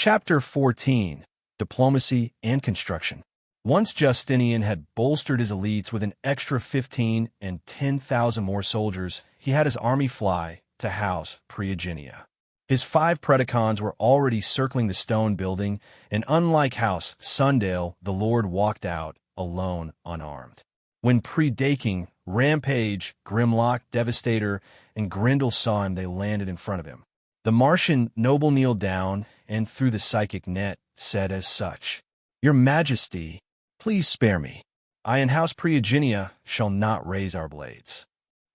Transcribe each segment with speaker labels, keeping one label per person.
Speaker 1: Chapter 14. Diplomacy and Construction. Once Justinian had bolstered his elites with an extra 15 and 10,000 more soldiers, he had his army fly to House Praeginia. His 5 Predacons were already circling the stone building, and unlike House Sundale, the Lord walked out alone, unarmed. When Predaking, Rampage, Grimlock, Devastator, and Grendel saw him, they landed in front of him. The Martian noble kneeled down and, through the psychic net, said as such, "Your Majesty, please spare me. I and House Praeginia shall not raise our blades."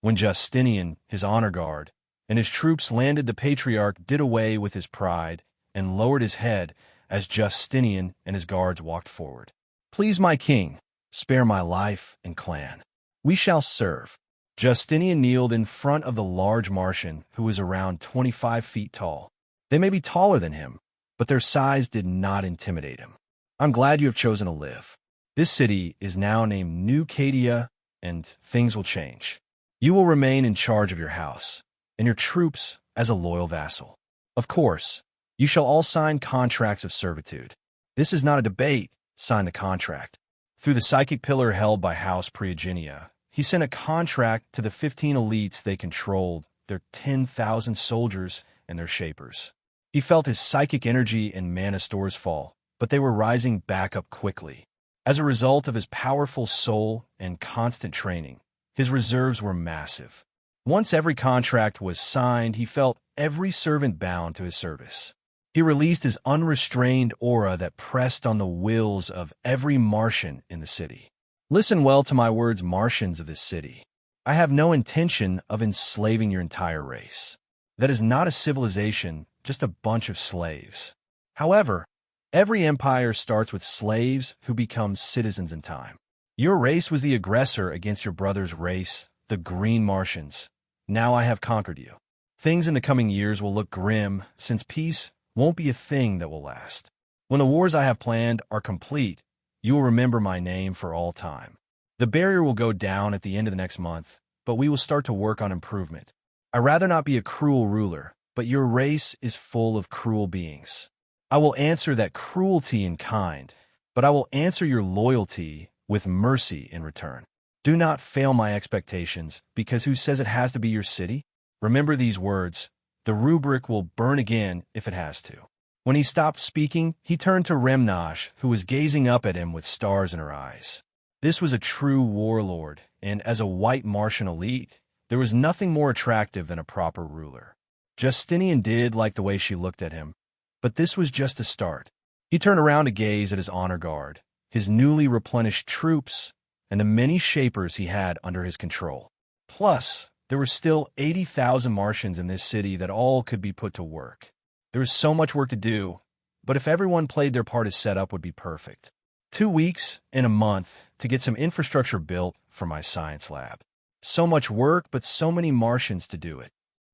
Speaker 1: When Justinian, his honor guard, and his troops landed, the Patriarch did away with his pride and lowered his head as Justinian and his guards walked forward. "Please, my king, spare my life and clan. We shall serve." Justinian kneeled in front of the large Martian, who was around 25 feet tall. They may be taller than him, but their size did not intimidate him. "I'm glad you have chosen to live. This city is now named New Cadia, and things will change. You will remain in charge of your house, and your troops as a loyal vassal. Of course, you shall all sign contracts of servitude. This is not a debate. Sign the contract." Through the psychic pillar held by House Praeginia, he sent a contract to the 15 elites they controlled, their 10,000 soldiers and their shapers. He felt his psychic energy and mana stores fall, but they were rising back up quickly. As a result of his powerful soul and constant training, his reserves were massive. Once every contract was signed, he felt every servant bound to his service. He released his unrestrained aura that pressed on the wills of every Martian in the city. "Listen well to my words, Martians of this city. I have no intention of enslaving your entire race. That is not a civilization, just a bunch of slaves. However, every empire starts with slaves who become citizens in time. Your race was the aggressor against your brother's race, the Green Martians. Now I have conquered you. Things in the coming years will look grim, since peace won't be a thing that will last. When the wars I have planned are complete, you will remember my name for all time. The barrier will go down at the end of the next month, but we will start to work on improvement. I'd rather not be a cruel ruler, but your race is full of cruel beings. I will answer that cruelty in kind, but I will answer your loyalty with mercy in return. Do not fail my expectations, because who says it has to be your city? Remember these words. The rubric will burn again if it has to." When he stopped speaking, he turned to Remnash, who was gazing up at him with stars in her eyes. This was a true warlord, and as a white Martian elite, there was nothing more attractive than a proper ruler. Justinian did like the way she looked at him, but this was just a start. He turned around to gaze at his honor guard, his newly replenished troops, and the many shapers he had under his control. Plus, there were still 80,000 Martians in this city that all could be put to work. There was so much work to do, but if everyone played their part as setup would be perfect. 2 weeks and a month to get some infrastructure built for my science lab. So much work, but so many Martians to do it.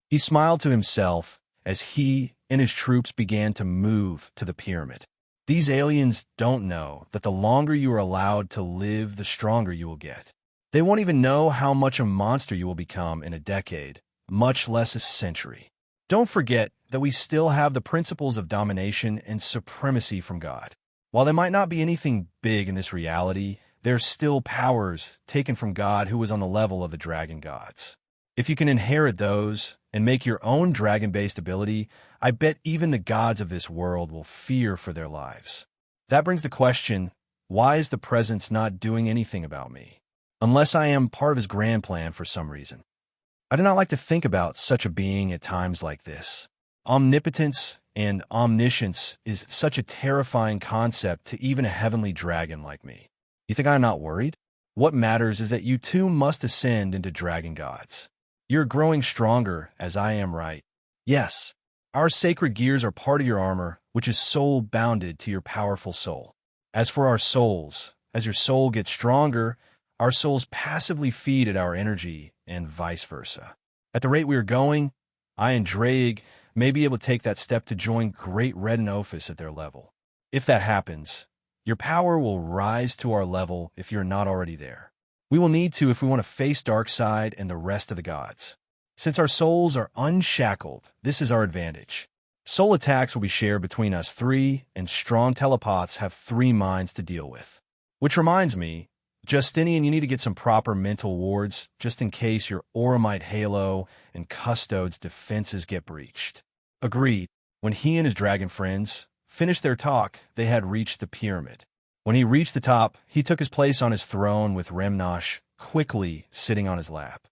Speaker 1: He smiled to himself as he and his troops began to move to the pyramid. These aliens don't know that the longer you are allowed to live, the stronger you will get. They won't even know how much a monster you will become in a decade, much less a century. Don't forget that we still have the principles of domination and supremacy from God. While there might not be anything big in this reality, there are still powers taken from God who was on the level of the dragon gods. If you can inherit those and make your own dragon-based ability, I bet even the gods of this world will fear for their lives. That brings the question, why is the Presence not doing anything about me? Unless I am part of his grand plan for some reason. I do not like to think about such a being at times like this. Omnipotence and omniscience is such a terrifying concept to even a heavenly dragon like me. You think I'm not worried? What matters is that you too must ascend into dragon gods. You're growing stronger, as I am, right? Yes, our sacred gears are part of your armor, which is soul-bounded to your powerful soul. As for our souls, as your soul gets stronger, our souls passively feed at our energy, and vice versa. At the rate we are going, I and Drake may be able to take that step to join Great Red and Ophis at their level. If that happens, your power will rise to our level if you're not already there. We will need to if we want to face Darkseid and the rest of the gods. Since our souls are unshackled, this is our advantage. Soul attacks will be shared between us three, and strong telepaths have three minds to deal with. Which reminds me, Justinian, you need to get some proper mental wards, just in case your Auramite Halo and Custodes defenses get breached. Agreed. When he and his dragon friends finished their talk, they had reached the pyramid. When he reached the top, he took his place on his throne with Remnosh quickly sitting on his lap.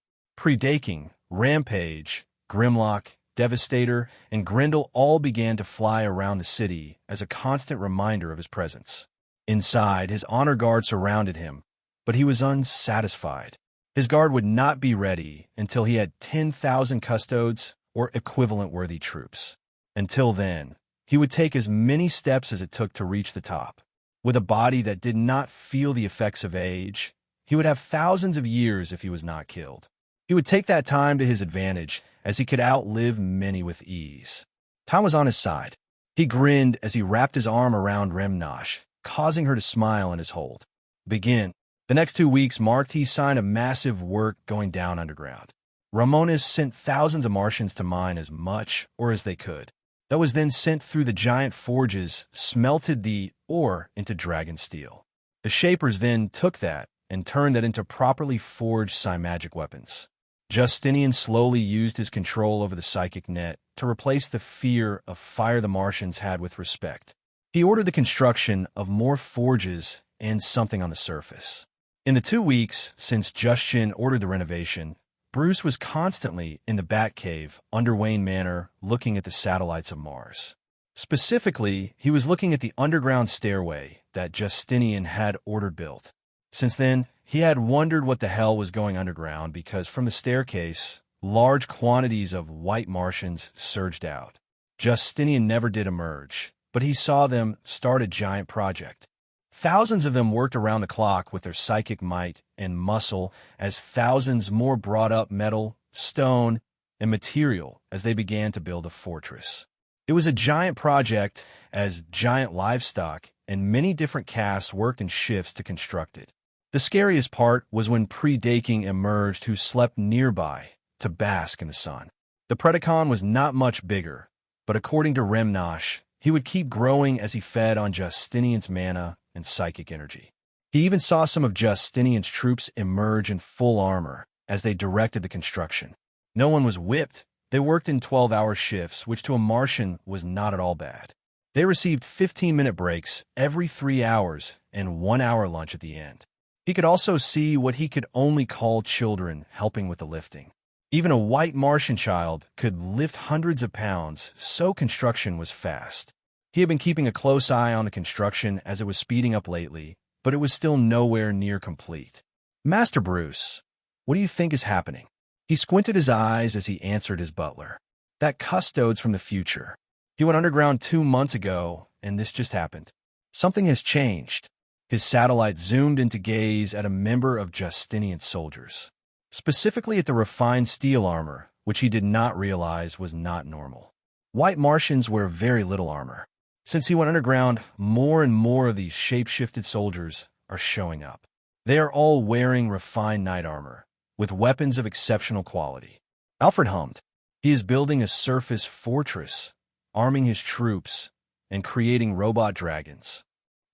Speaker 1: Predaking, Rampage, Grimlock, Devastator, and Grendel all began to fly around the city as a constant reminder of his presence. Inside, his honor guard surrounded him, but he was unsatisfied. His guard would not be ready until he had 10,000 Custodes or equivalent-worthy troops. Until then, he would take as many steps as it took to reach the top. With a body that did not feel the effects of age, he would have thousands of years if he was not killed. He would take that time to his advantage, as he could outlive many with ease. Time was on his side. He grinned as he wrapped his arm around Remnosh, causing her to smile in his hold. Begin. The next 2 weeks marked his sign of massive work going down underground. Ramones sent thousands of Martians to mine as much ore as they could. That was then sent through the giant forges, smelted the ore into dragon steel. The Shapers then took that and turned that into properly forged psi-magic weapons. Justinian slowly used his control over the psychic net to replace the fear of fire the Martians had with respect. He ordered the construction of more forges and something on the surface. In the 2 weeks since Justin ordered the renovation, Bruce was constantly in the Batcave under Wayne Manor looking at the satellites of Mars. Specifically, he was looking at the underground stairway that Justinian had ordered built. Since then, he had wondered what the hell was going underground because from the staircase, large quantities of white Martians surged out. Justinian never did emerge, but he saw them start a giant project. Thousands of them worked around the clock with their psychic might and muscle as thousands more brought up metal, stone, and material as they began to build a fortress. It was a giant project as giant livestock and many different castes worked in shifts to construct it. The scariest part was when Predaking emerged who slept nearby to bask in the sun. The Predacon was not much bigger, but according to Remnosh, he would keep growing as he fed on Justinian's mana and psychic energy. He even saw some of Justinian's troops emerge in full armor as they directed the construction. No one was whipped. They worked in 12-hour shifts, which to a Martian was not at all bad. They received 15-minute breaks every 3 hours and 1 hour lunch at the end. He could also see what he could only call children helping with the lifting. Even a white Martian child could lift hundreds of pounds, so construction was fast. He had been keeping a close eye on the construction as it was speeding up lately, but it was still nowhere near complete. Master Bruce, what do you think is happening? He squinted his eyes as he answered his butler. That Custodes from the future. He went underground 2 months ago, and this just happened. Something has changed. His satellite zoomed in to gaze at a member of Justinian's soldiers, specifically at the refined steel armor, which he did not realize was not normal. White Martians wear very little armor. Since he went underground, more and more of these shape-shifted soldiers are showing up. They are all wearing refined knight armor, with weapons of exceptional quality. Alfred hummed. He is building a surface fortress, arming his troops, and creating robot dragons.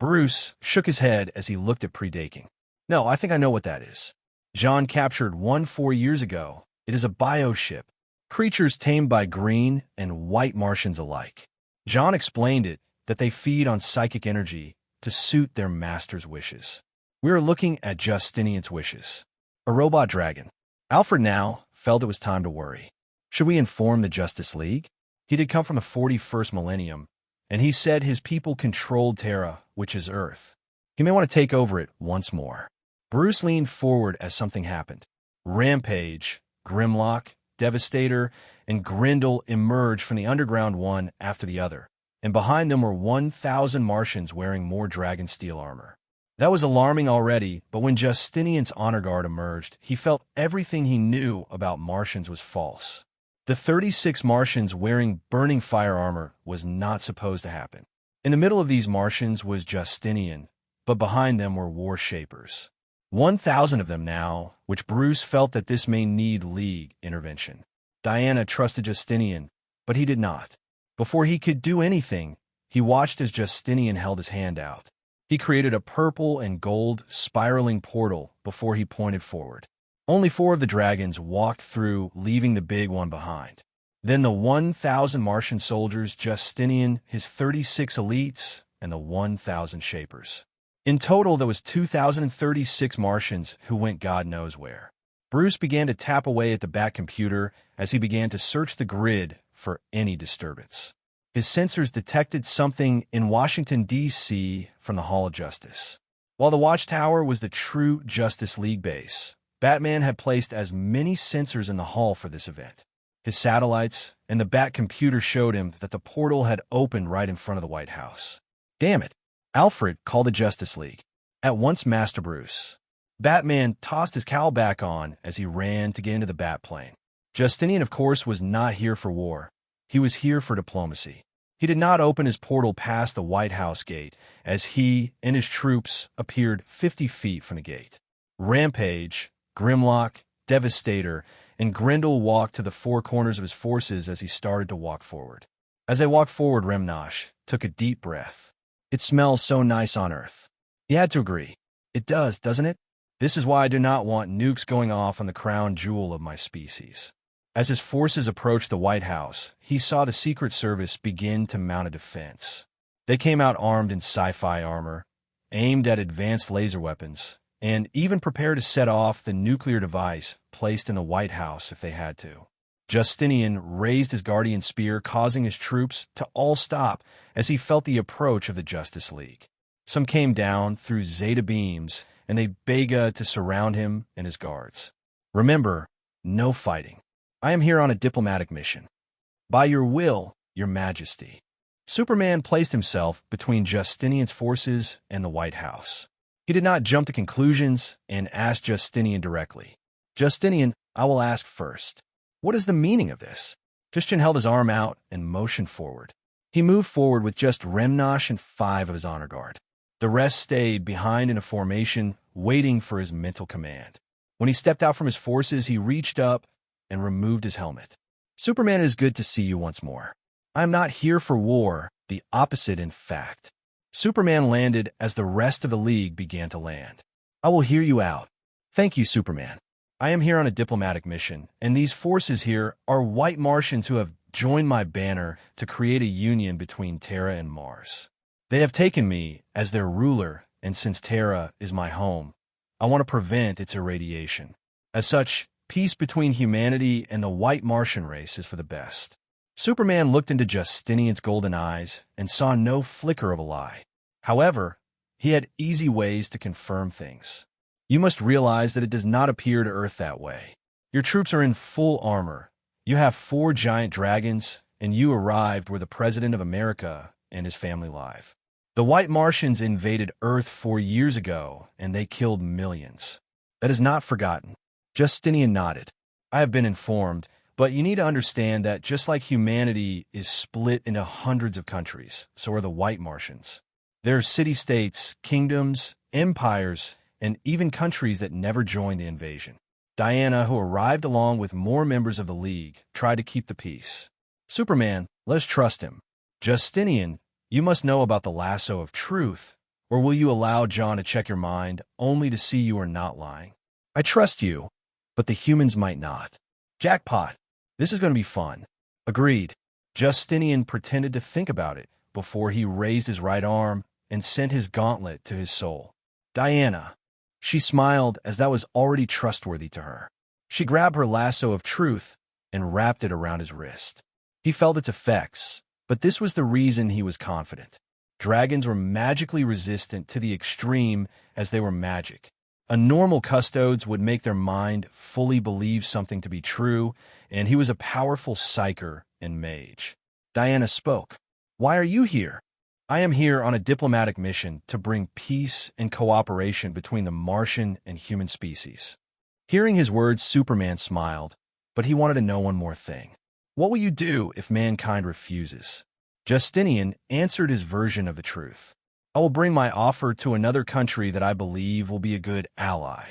Speaker 1: Bruce shook his head as he looked at Predaking. No, I think I know what that is. John captured one 4 years ago. It is a bioship. Creatures tamed by green and white Martians alike. John explained it, that they feed on psychic energy to suit their master's wishes. We are looking at Justinian's wishes. A robot dragon. Alfred now felt it was time to worry. Should we inform the Justice League? He did come from the 41st millennium, and he said his people controlled Terra, which is Earth. He may want to take over it once more. Bruce leaned forward as something happened. Rampage, Grimlock, Devastator, and Grendel emerged from the underground one after the other, and behind them were 1,000 Martians wearing more dragon steel armor. That was alarming already, but when Justinian's honor guard emerged, he felt everything he knew about Martians was false. The 36 Martians wearing burning fire armor was not supposed to happen. In the middle of these Martians was Justinian, but behind them were war shapers. 1,000 of them now, which Bruce felt that this may need League intervention. Diana trusted Justinian, but he did not. Before he could do anything, he watched as Justinian held his hand out. He created a purple and gold spiraling portal before he pointed forward. Only 4 of the dragons walked through, leaving the big one behind. Then the 1,000 Martian soldiers, Justinian, his 36 elites, and the 1,000 shapers. In total, there was 2,036 Martians who went God knows where. Bruce began to tap away at the Bat computer as he began to search the grid for any disturbance. His sensors detected something in Washington, D.C. from the Hall of Justice. While the Watchtower was the true Justice League base, Batman had placed as many sensors in the hall for this event. His satellites and the Bat computer showed him that the portal had opened right in front of the White House. Damn it! Alfred called the Justice League. At once, Master Bruce. Batman tossed his cowl back on as he ran to get into the Batplane. Justinian, of course, was not here for war. He was here for diplomacy. He did not open his portal past the White House gate as he and his troops appeared 50 feet from the gate. Rampage, Grimlock, Devastator, and Grendel walked to the 4 corners of his forces as he started to walk forward. As they walked forward, Remnosh took a deep breath. It smells so nice on Earth. He had to agree. It does, doesn't it? This is why I do not want nukes going off on the crown jewel of my species. As his forces approached the White House, he saw the Secret Service begin to mount a defense. They came out armed in sci-fi armor, aimed at advanced laser weapons, and even prepared to set off the nuclear device placed in the White House if they had to. Justinian raised his guardian spear, causing his troops to all stop as he felt the approach of the Justice League. Some came down through Zeta beams, and they begged to surround him and his guards. Remember, no fighting. I am here on a diplomatic mission. By your will, your majesty. Superman placed himself between Justinian's forces and the White House. He did not jump to conclusions and asked Justinian directly. Justinian, I will ask first. What is the meaning of this? Justinian held his arm out and motioned forward. He moved forward with just Remnosh and 5 of his honor guard. The rest stayed behind in a formation, waiting for his mental command. When he stepped out from his forces, he reached up and removed his helmet. Superman, it is good to see you once more. I am not here for war, the opposite in fact. Superman landed as the rest of the League began to land. I will hear you out. Thank you, Superman. I am here on a diplomatic mission, and these forces here are white Martians who have joined my banner to create a union between Terra and Mars. They have taken me as their ruler, and since Terra is my home, I want to prevent its irradiation. As such, peace between humanity and the white Martian race is for the best. Superman looked into Justinian's golden eyes and saw no flicker of a lie. However, he had easy ways to confirm things. You must realize that it does not appear to Earth that way. Your troops are in full armor. You have 4 giant dragons, and you arrived where the President of America and his family live. The white Martians invaded Earth 4 years ago, and they killed millions. That is not forgotten. Justinian nodded. I have been informed, but you need to understand that just like humanity is split into hundreds of countries, so are the white Martians. There are city-states, kingdoms, empires, and even countries that never joined the invasion. Diana, who arrived along with more members of the League, tried to keep the peace. Superman, let's trust him. Justinian, you must know about the lasso of truth, or will you allow John to check your mind only to see you are not lying? I trust you, but the humans might not. Jackpot. This is going to be fun. Agreed. Justinian pretended to think about it before he raised his right arm and sent his gauntlet to his soul. Diana. She smiled as that was already trustworthy to her. She grabbed her lasso of truth and wrapped it around his wrist. He felt its effects, but this was the reason he was confident. Dragons were magically resistant to the extreme as they were magic. A normal Custodes would make their mind fully believe something to be true, and he was a powerful psyker and mage. Diana spoke. Why are you here? I am here on a diplomatic mission to bring peace and cooperation between the Martian and human species. Hearing his words, Superman smiled, but he wanted to know one more thing. What will you do if mankind refuses? Justinian answered his version of the truth. I will bring my offer to another country that I believe will be a good ally.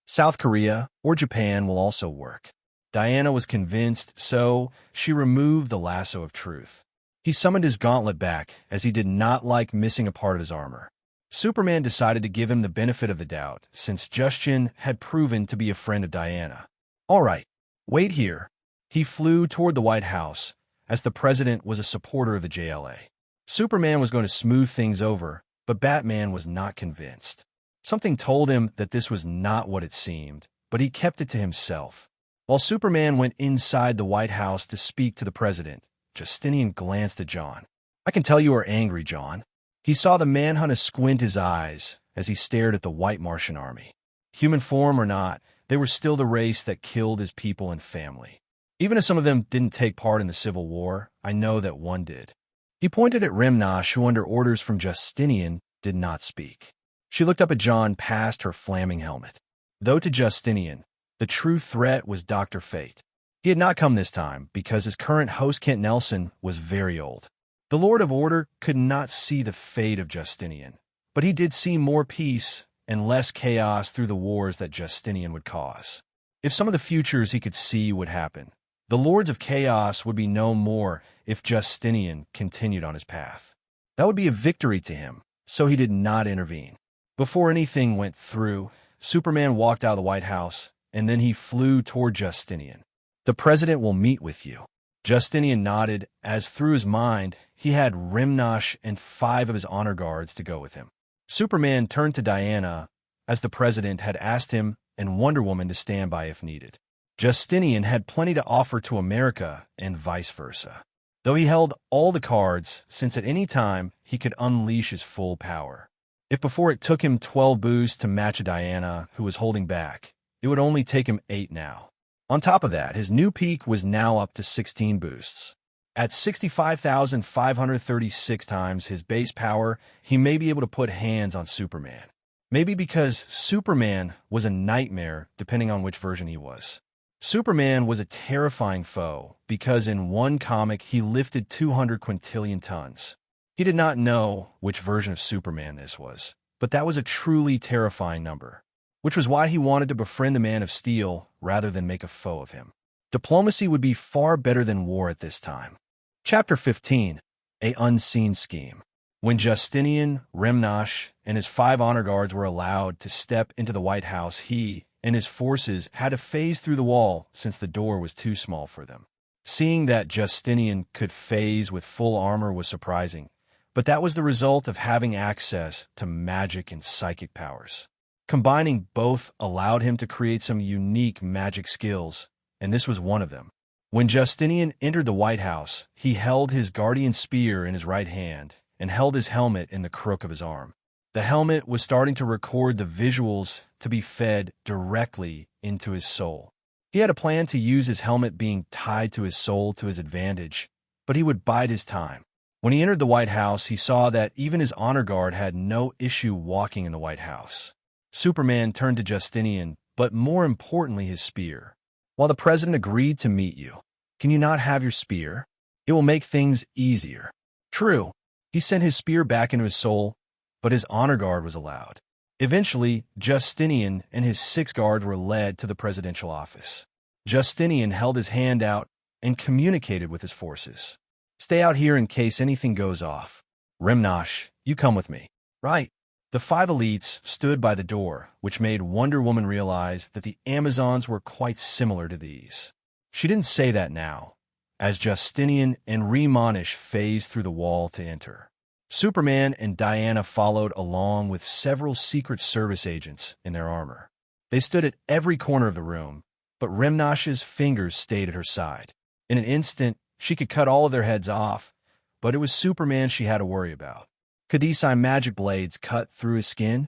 Speaker 1: South Korea or Japan will also work. Diana was convinced, so she removed the lasso of truth. He summoned his gauntlet back, as he did not like missing a part of his armor. Superman decided to give him the benefit of the doubt, since Justin had proven to be a friend of Diana. "All right, wait here." He flew toward the White House, as the president was a supporter of the JLA. Superman was going to smooth things over, but Batman was not convinced. Something told him that this was not what it seemed, but he kept it to himself. While Superman went inside the White House to speak to the president, Justinian glanced at John. "I can tell you are angry, John." He saw the manhunter squint his eyes as he stared at the white Martian army. Human form or not, they were still the race that killed his people and family. Even if some of them didn't take part in the Civil War, I know that one did. He pointed at Rimnosh, who under orders from Justinian did not speak. She looked up at John past her flaming helmet. Though to Justinian, the true threat was Dr. Fate. He had not come this time because his current host Kent Nelson was very old. The Lord of Order could not see the fate of Justinian, but he did see more peace and less chaos through the wars that Justinian would cause. If some of the futures he could see would happen, the Lords of Chaos would be no more if Justinian continued on his path. That would be a victory to him, so he did not intervene. Before anything went through, Superman walked out of the White House, and then he flew toward Justinian. "The president will meet with you." Justinian nodded, as through his mind, he had Rimnosh and 5 of his honor guards to go with him. Superman turned to Diana, as the president had asked him, and Wonder Woman to stand by if needed. Justinian had plenty to offer to America, and vice versa. Though he held all the cards, since at any time he could unleash his full power. If before it took him 12 boosts to match a Diana who was holding back, it would only take him 8 now. On top of that, his new peak was now up to 16 boosts. At 65,536 times his base power, he may be able to put hands on Superman. Maybe because Superman was a nightmare, depending on which version he was. Superman was a terrifying foe, because in one comic he lifted 200 quintillion tons. He did not know which version of Superman this was, but that was a truly terrifying number, which was why he wanted to befriend the Man of Steel rather than make a foe of him. Diplomacy would be far better than war at this time. Chapter 15, A Unseen Scheme. When Justinian, Rimnosh, and his 5 honor guards were allowed to step into the White House, he and his forces had to phase through the wall since the door was too small for them. Seeing that Justinian could phase with full armor was surprising, but that was the result of having access to magic and psychic powers. Combining both allowed him to create some unique magic skills, and this was one of them. When Justinian entered the White House, he held his guardian spear in his right hand and held his helmet in the crook of his arm. The helmet was starting to record the visuals to be fed directly into his soul. He had a plan to use his helmet being tied to his soul to his advantage, but he would bide his time. When he entered the White House, he saw that even his honor guard had no issue walking in the White House. Superman turned to Justinian, but more importantly his spear. "While the president agreed to meet you, can you not have your spear? It will make things easier." True, he sent his spear back into his soul, but his honor guard was allowed. Eventually, Justinian and his 6 guards were led to the presidential office. Justinian held his hand out and communicated with his forces. "Stay out here in case anything goes off. Rimnosh, you come with me." "Right." The 5 elites stood by the door, which made Wonder Woman realize that the Amazons were quite similar to these. She didn't say that now, as Justinian and Rimonish phased through the wall to enter. Superman and Diana followed along with several Secret Service agents in their armor. They stood at every corner of the room, but Rimnosh's fingers stayed at her side. In an instant, she could cut all of their heads off, but it was Superman she had to worry about. Could these magic blades cut through his skin?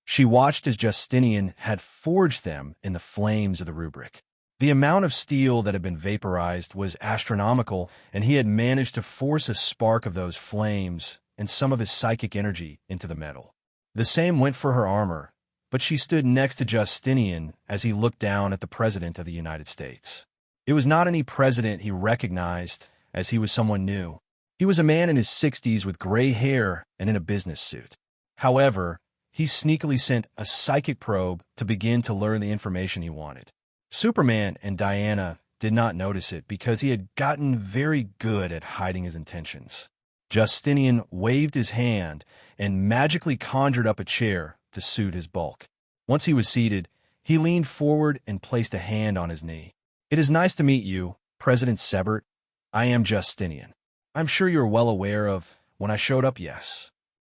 Speaker 1: She watched as Justinian had forged them in the flames of the rubric. The amount of steel that had been vaporized was astronomical, and he had managed to force a spark of those flames and some of his psychic energy into the metal. The same went for her armor, but she stood next to Justinian as he looked down at the President of the United States. It was not any president he recognized, as he was someone new. He was a man in his 60s with gray hair and in a business suit. However, he sneakily sent a psychic probe to begin to learn the information he wanted. Superman and Diana did not notice it because he had gotten very good at hiding his intentions. Justinian waved his hand and magically conjured up a chair to suit his bulk. Once he was seated, he leaned forward and placed a hand on his knee. "It is nice to meet you, President Sebert. I am Justinian. I'm sure you're well aware of when I showed up, yes."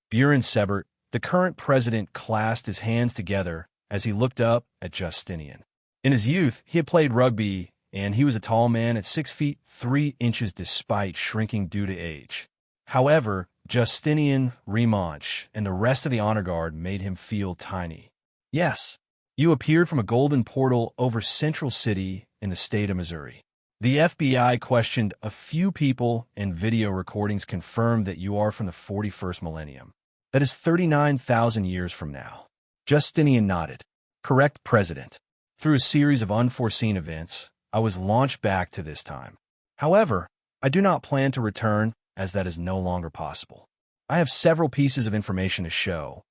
Speaker 1: Buren Sebert, the current president, clasped his hands together as he looked up at Justinian. In his youth, he had played rugby, and he was a tall man at 6 feet 3 inches despite shrinking due to age. However, Justinian, Remanche, and the rest of the honor guard made him feel tiny. "Yes, you appeared from a golden portal over Central City in the state of Missouri. The FBI questioned a few people, and video recordings confirmed that you are from the 41st millennium. That is 39,000 years from now." Justinian nodded. "Correct, President. Through a series of unforeseen events, I was launched back to this time. However, I do not plan to return, as that is no longer possible. I have several pieces of information to show,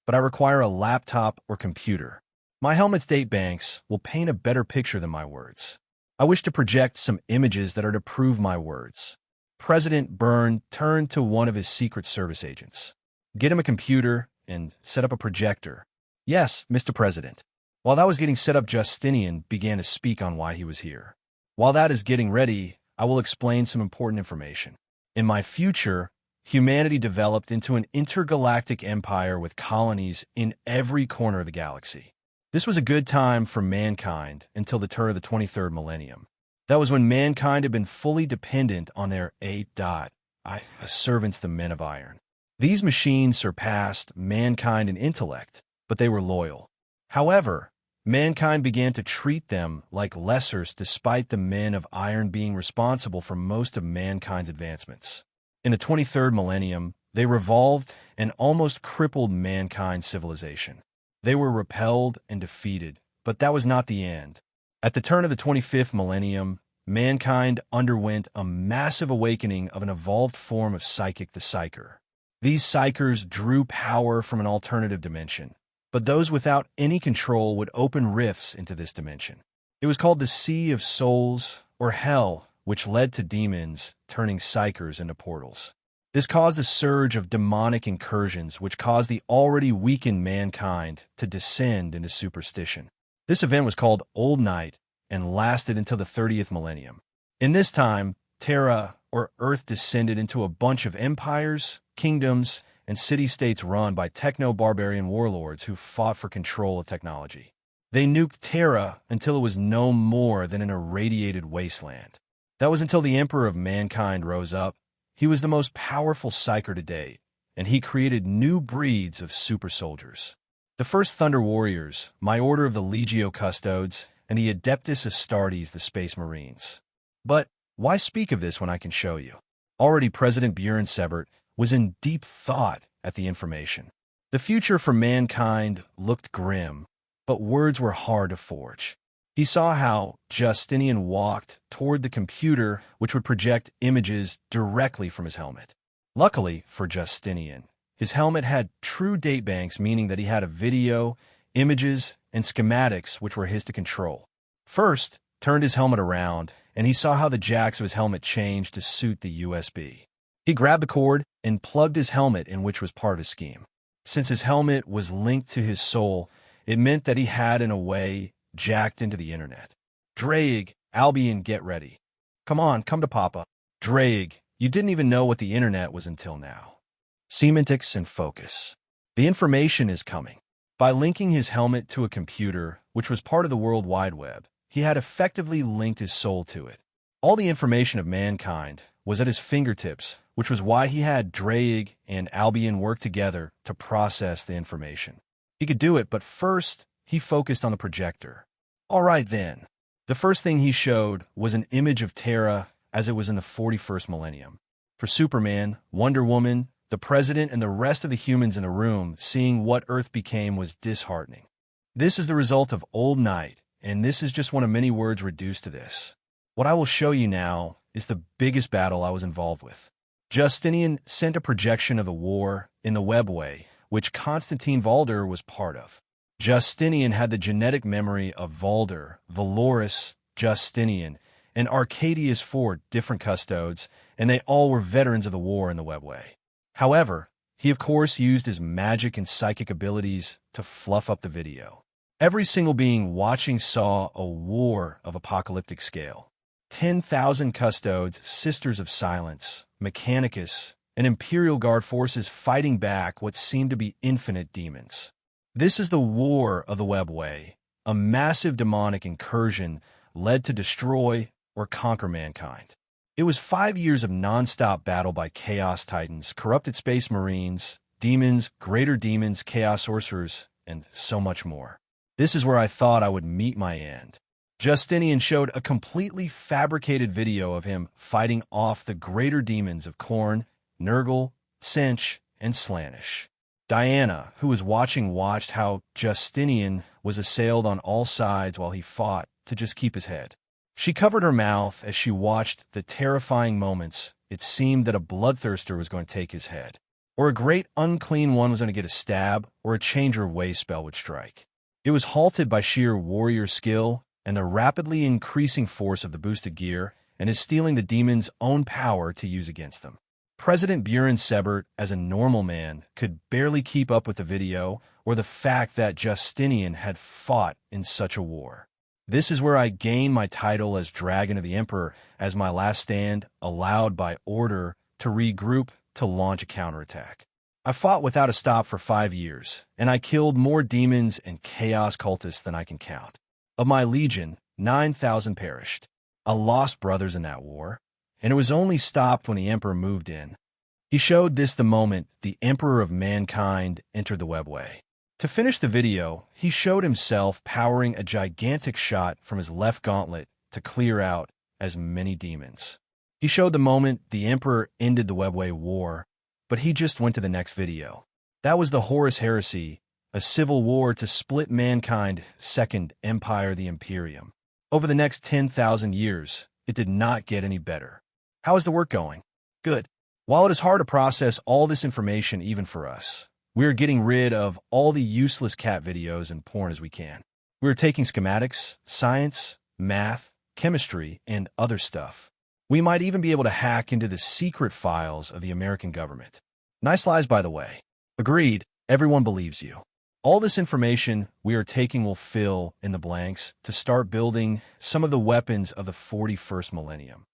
Speaker 1: but I require a laptop or computer. My helmet's date banks will paint a better picture than my words. I wish to project some images that are to prove my words." President Byrne turned to one of his Secret Service agents. "Get him a computer and set up a projector." "Yes, Mr. President." While that was getting set up, Justinian began to speak on why he was here. "While that is getting ready, I will explain some important information. In my future, humanity developed into an intergalactic empire with colonies in every corner of the galaxy. This was a good time for mankind until the turn of the 23rd millennium. That was when mankind had been fully dependent on their servants, the men of iron. These machines surpassed mankind in intellect, but they were loyal. However, mankind began to treat them like lessers despite the men of iron being responsible for most of mankind's advancements. In the 23rd millennium, they revolved and almost crippled mankind's civilization. They were repelled and defeated, but that was not the end. At the turn of the 25th millennium, mankind underwent a massive awakening of an evolved form of psychic, the Psyker. These Psykers drew power from an alternative dimension, but those without any control would open rifts into this dimension. It was called the Sea of Souls, or Hell, which led to demons turning Psykers into portals. This caused a surge of demonic incursions, which caused the already weakened mankind to descend into superstition. This event was called Old Night and lasted until the 30th millennium. In this time, Terra, or Earth, descended into a bunch of empires, kingdoms, and city-states run by techno-barbarian warlords who fought for control of technology. They nuked Terra until it was no more than an irradiated wasteland. That was until the Emperor of Mankind rose up. He was the most powerful Psyker to date, and he created new breeds of super soldiers. The first Thunder Warriors, my order of the Legio Custodes, and the Adeptus Astartes, the Space Marines. But why speak of this when I can show you? Already President Buren Sebert was in deep thought at the information. The future for mankind looked grim, but words were hard to forge. He saw how Justinian walked toward the computer, which would project images directly from his helmet. Luckily for Justinian, his helmet had true databanks, meaning that he had a video, images, and schematics which were his to control. First, turned his helmet around, and he saw how the jacks of his helmet changed to suit the USB. He grabbed the cord and plugged his helmet in, which was part of his scheme. Since his helmet was linked to his soul, it meant that he had, in a way, jacked into the internet. "Draig, Albion, get ready. Come on, come to Papa." "Draig, you didn't even know what the internet was until now." Semantics and focus. The information is coming. By linking his helmet to a computer, which was part of the World Wide Web, he had effectively linked his soul to it. All the information of mankind was at his fingertips, which was why he had Draig and Albion work together to process the information. He could do it, but first, he focused on the projector. All right then. The first thing he showed was an image of Terra as it was in the 41st millennium. For Superman, Wonder Woman, the President, and the rest of the humans in the room, seeing what Earth became was disheartening. This is the result of Old Night, and this is just one of many words reduced to this. What I will show you now is the biggest battle I was involved with. Justinian sent a projection of the war in the webway, which Constantine Valder was part of. Justinian had the genetic memory of Valder, Valorous, Justinian, and Arcadius 4 different Custodes, and they all were veterans of the war in the webway. However, he of course used his magic and psychic abilities to fluff up the video. Every single being watching saw a war of apocalyptic scale. 10,000 Custodes, Sisters of Silence, Mechanicus, and Imperial Guard forces fighting back what seemed to be infinite demons. This is the war of the webway, a massive demonic incursion led to destroy or conquer mankind. It was 5 years of non-stop battle by Chaos Titans, corrupted space marines, demons, greater demons, chaos sorcerers, and so much more. This is where I thought I would meet my end. Justinian showed a completely fabricated video of him fighting off the greater demons of Khorne, Nurgle, Sinch, and Slaanesh. Diana, who was watching, watched how Justinian was assailed on all sides while he fought to just keep his head. She covered her mouth as she watched the terrifying moments. It seemed that a bloodthirster was going to take his head, or a great unclean one was going to get a stab, or a changer of way spell would strike. It was halted by sheer warrior skill and the rapidly increasing force of the boosted gear, and is stealing the demon's own power to use against them. President Buren Sebert, as a normal man, could barely keep up with the video or the fact that Justinian had fought in such a war. This is where I gained my title as Dragon of the Emperor, as my last stand allowed by order to regroup to launch a counterattack. I fought without a stop for 5 years, and I killed more demons and chaos cultists than I can count. Of my legion, 9,000 perished. I lost brothers in that war, and it was only stopped when the Emperor moved in. He showed this the moment the Emperor of Mankind entered the webway. To finish the video, he showed himself powering a gigantic shot from his left gauntlet to clear out as many demons. He showed the moment the Emperor ended the webway war, but he just went to the next video. That was the Horus Heresy, a civil war to split mankind, Second Empire, the Imperium. Over the next 10,000 years, it did not get any better. How is the work going? Good. While it is hard to process all this information even for us, we are getting rid of all the useless cat videos and porn as we can. We are taking schematics, science, math, chemistry, and other stuff. We might even be able to hack into the secret files of the American government. Nice lies, by the way. Agreed, everyone believes you. All this information we are taking will fill in the blanks to start building some of the weapons of the 41st millennium.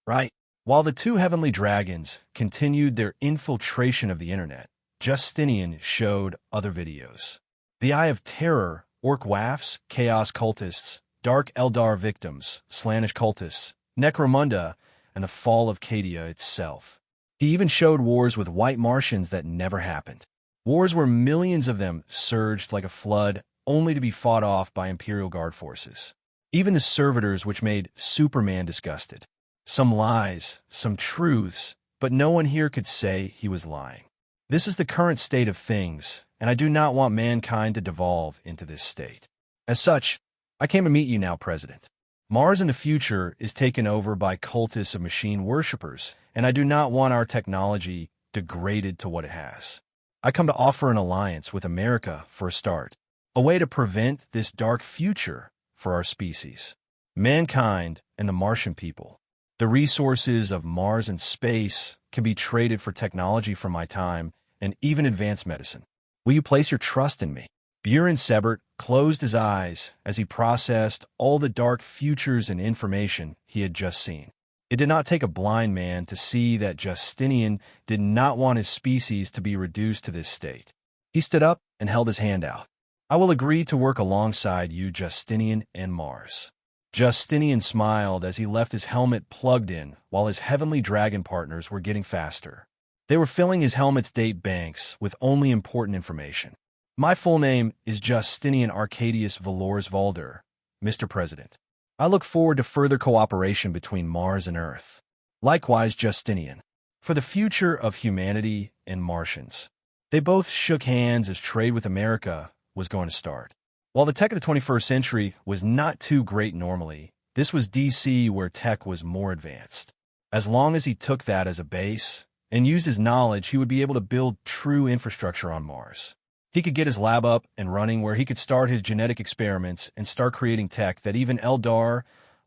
Speaker 1: Right? While the two heavenly dragons continued their infiltration of the internet, Justinian showed other videos. The Eye of Terror, Orc Waffs, Chaos Cultists, Dark Eldar Victims, Slaanesh Cultists, Necromunda, and the fall of Cadia itself. He even showed wars with white Martians that never happened. Wars where millions of them surged like a flood, only to be fought off by Imperial Guard forces. Even the servitors, which made Superman disgusted. Some lies, some truths, but no one here could say he was lying. This is the current state of things, and I do not want mankind to devolve into this state. As such, I came to meet you now, President. Mars in the future is taken over by cultists of machine worshippers, and I do not want our technology degraded to what it has. I come to offer an alliance with America for a start, a way to prevent this dark future for our species, mankind and the Martian people. The resources of Mars and space can be traded for technology from my time and even advanced medicine. Will you place your trust in me? Buren Sebert closed his eyes as he processed all the dark futures and information he had just seen. It did not take a blind man to see that Justinian did not want his species to be reduced to this state. He stood up and held his hand out. I will agree to work alongside you, Justinian and Mars. Justinian smiled as he left his helmet plugged in while his heavenly dragon partners were getting faster. They were filling his helmet's date banks with only important information. My full name is Justinian Arcadius Valors Valder, Mr. President. I look forward to further cooperation between Mars and Earth. Likewise, Justinian. For the future of humanity and Martians. They both shook hands as trade with America was going to start. While the tech of the 21st century was not too great normally, this was DC where tech was more advanced. As long as he took that as a base and used his knowledge, he would be able to build true infrastructure on Mars. He could get his lab up and running where he could start his genetic experiments and start creating tech that even Eldar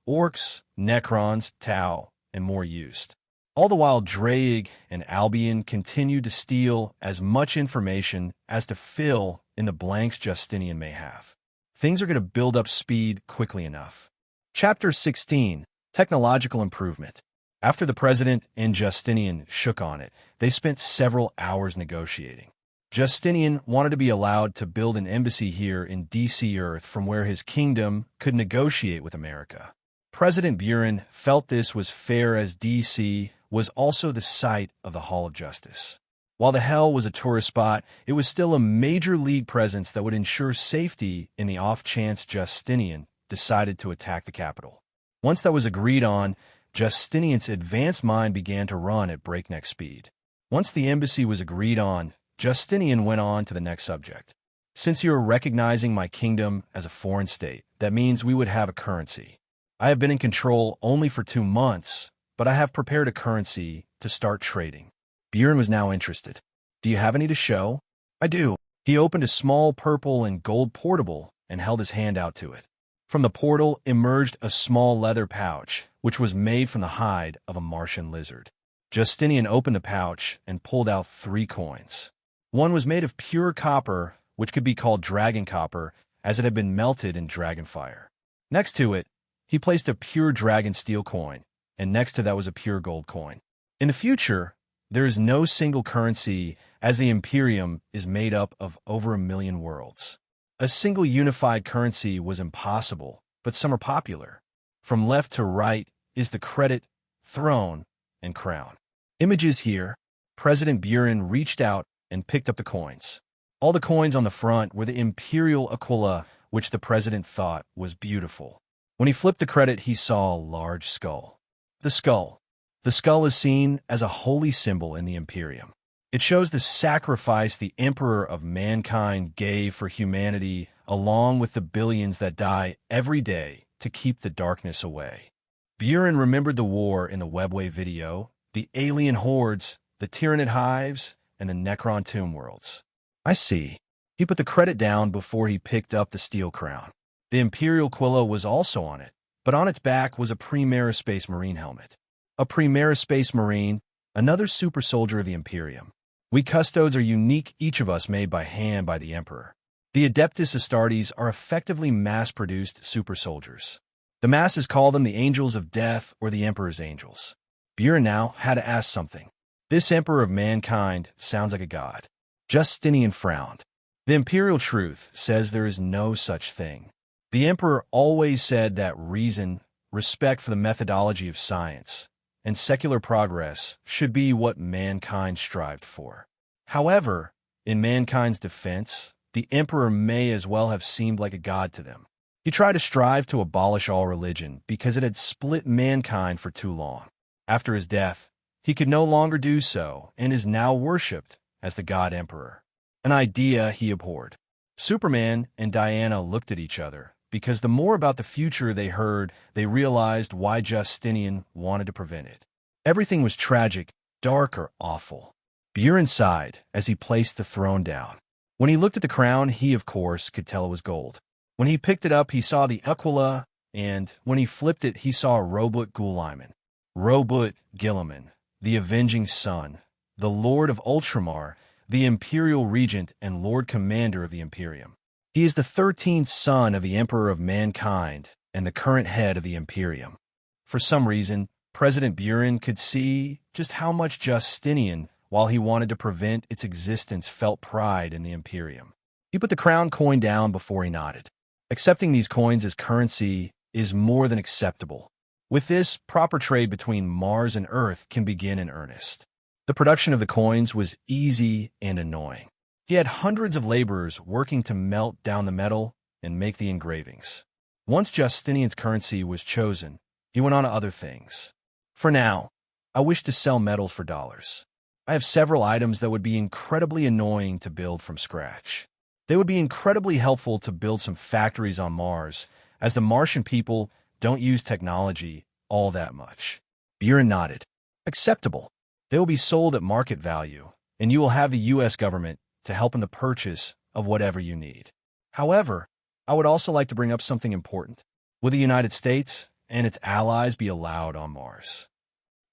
Speaker 1: orcs, necrons, tau, and more used. All the while, Draig and Albion continued to steal as much information as to fill in the blanks Justinian may have. Things are going to build up speed quickly enough. Chapter 16. Technological Improvement. After the president and Justinian shook on it, they spent several hours negotiating. Justinian wanted to be allowed to build an embassy here in DC Earth from where his kingdom could negotiate with America. President Buren felt this was fair as DC was also the site of the Hall of Justice. While the Hell was a tourist spot, it was still a major league presence that would ensure safety in the off chance Justinian decided to attack the capital. Once that was agreed on, Justinian's advanced mind began to run at breakneck speed. Once the embassy was agreed on, Justinian went on to the next subject. Since you are recognizing my kingdom as a foreign state, that means we would have a currency. I have been in control only for 2 months, but I have prepared a currency to start trading. Buren was now interested. Do you have any to show? I do. He opened a small purple and gold portable and held his hand out to it. From the portal emerged a small leather pouch, which was made from the hide of a Martian lizard. Justinian opened the pouch and pulled out 3 coins. One was made of pure copper, which could be called dragon copper, as it had been melted in dragon fire. Next to it, he placed a pure dragon steel coin, and next to that was a pure gold coin. In the future, there is no single currency, as the Imperium is made up of over 1 million worlds. A single unified currency was impossible, but some are popular. From left to right is the credit, throne, and crown. Images here. President Buren reached out and picked up the coins. All the coins on the front were the imperial aquila, which the president thought was beautiful. When he flipped the credit, he saw a large skull. The skull. The skull is seen as a holy symbol in the Imperium. It shows the sacrifice the Emperor of mankind gave for humanity, along with the billions that die every day to keep the darkness away. Buren remembered the war in the Webway video, the alien hordes, the Tyranid hives, and the Necron tomb worlds. I see. He put the credit down before he picked up the steel crown. The Imperial Quilla was also on it, but on its back was a Primera Space Marine helmet. A Primera Space Marine, another super soldier of the Imperium. We Custodes are unique, each of us made by hand by the Emperor. The Adeptus Astartes are effectively mass-produced super soldiers. The masses call them the Angels of Death or the Emperor's Angels. Buren now had to ask something. This Emperor of mankind sounds like a god. Justinian frowned. The Imperial truth says there is no such thing. The Emperor always said that reason, respect for the methodology of science, and secular progress should be what mankind strived for. However, in mankind's defense, the Emperor may as well have seemed like a god to them. He tried to strive to abolish all religion because it had split mankind for too long. After his death, he could no longer do so and is now worshipped as the God Emperor, an idea he abhorred. Superman and Diana looked at each other because the more about the future they heard, they realized why Justinian wanted to prevent it. Everything was tragic, dark, or awful. Buren sighed as he placed the throne down. When he looked at the crown, he, of course, could tell it was gold. When he picked it up, he saw the Aquila, and when he flipped it, he saw Robut Guliman. Robut Guliman, the Avenging Sun, the Lord of Ultramar, the Imperial Regent and Lord Commander of the Imperium. He is the 13th son of the Emperor of mankind and the current head of the Imperium. For some reason, President Buren could see just how much Justinian, while he wanted to prevent its existence, felt pride in the Imperium. He put the crown coin down before he nodded. Accepting these coins as currency is more than acceptable. With this, proper trade between Mars and Earth can begin in earnest. The production of the coins was easy and annoying. He had hundreds of laborers working to melt down the metal and make the engravings. Once Justinian's currency was chosen, he went on to other things. For now, I wish to sell metals for dollars. I have several items that would be incredibly annoying to build from scratch. They would be incredibly helpful to build some factories on Mars, as the Martian people don't use technology all that much. Buren nodded. Acceptable. They will be sold at market value, and you will have the U.S. government to help in the purchase of whatever you need. However, I would also like to bring up something important. With the United States and its allies be allowed on Mars?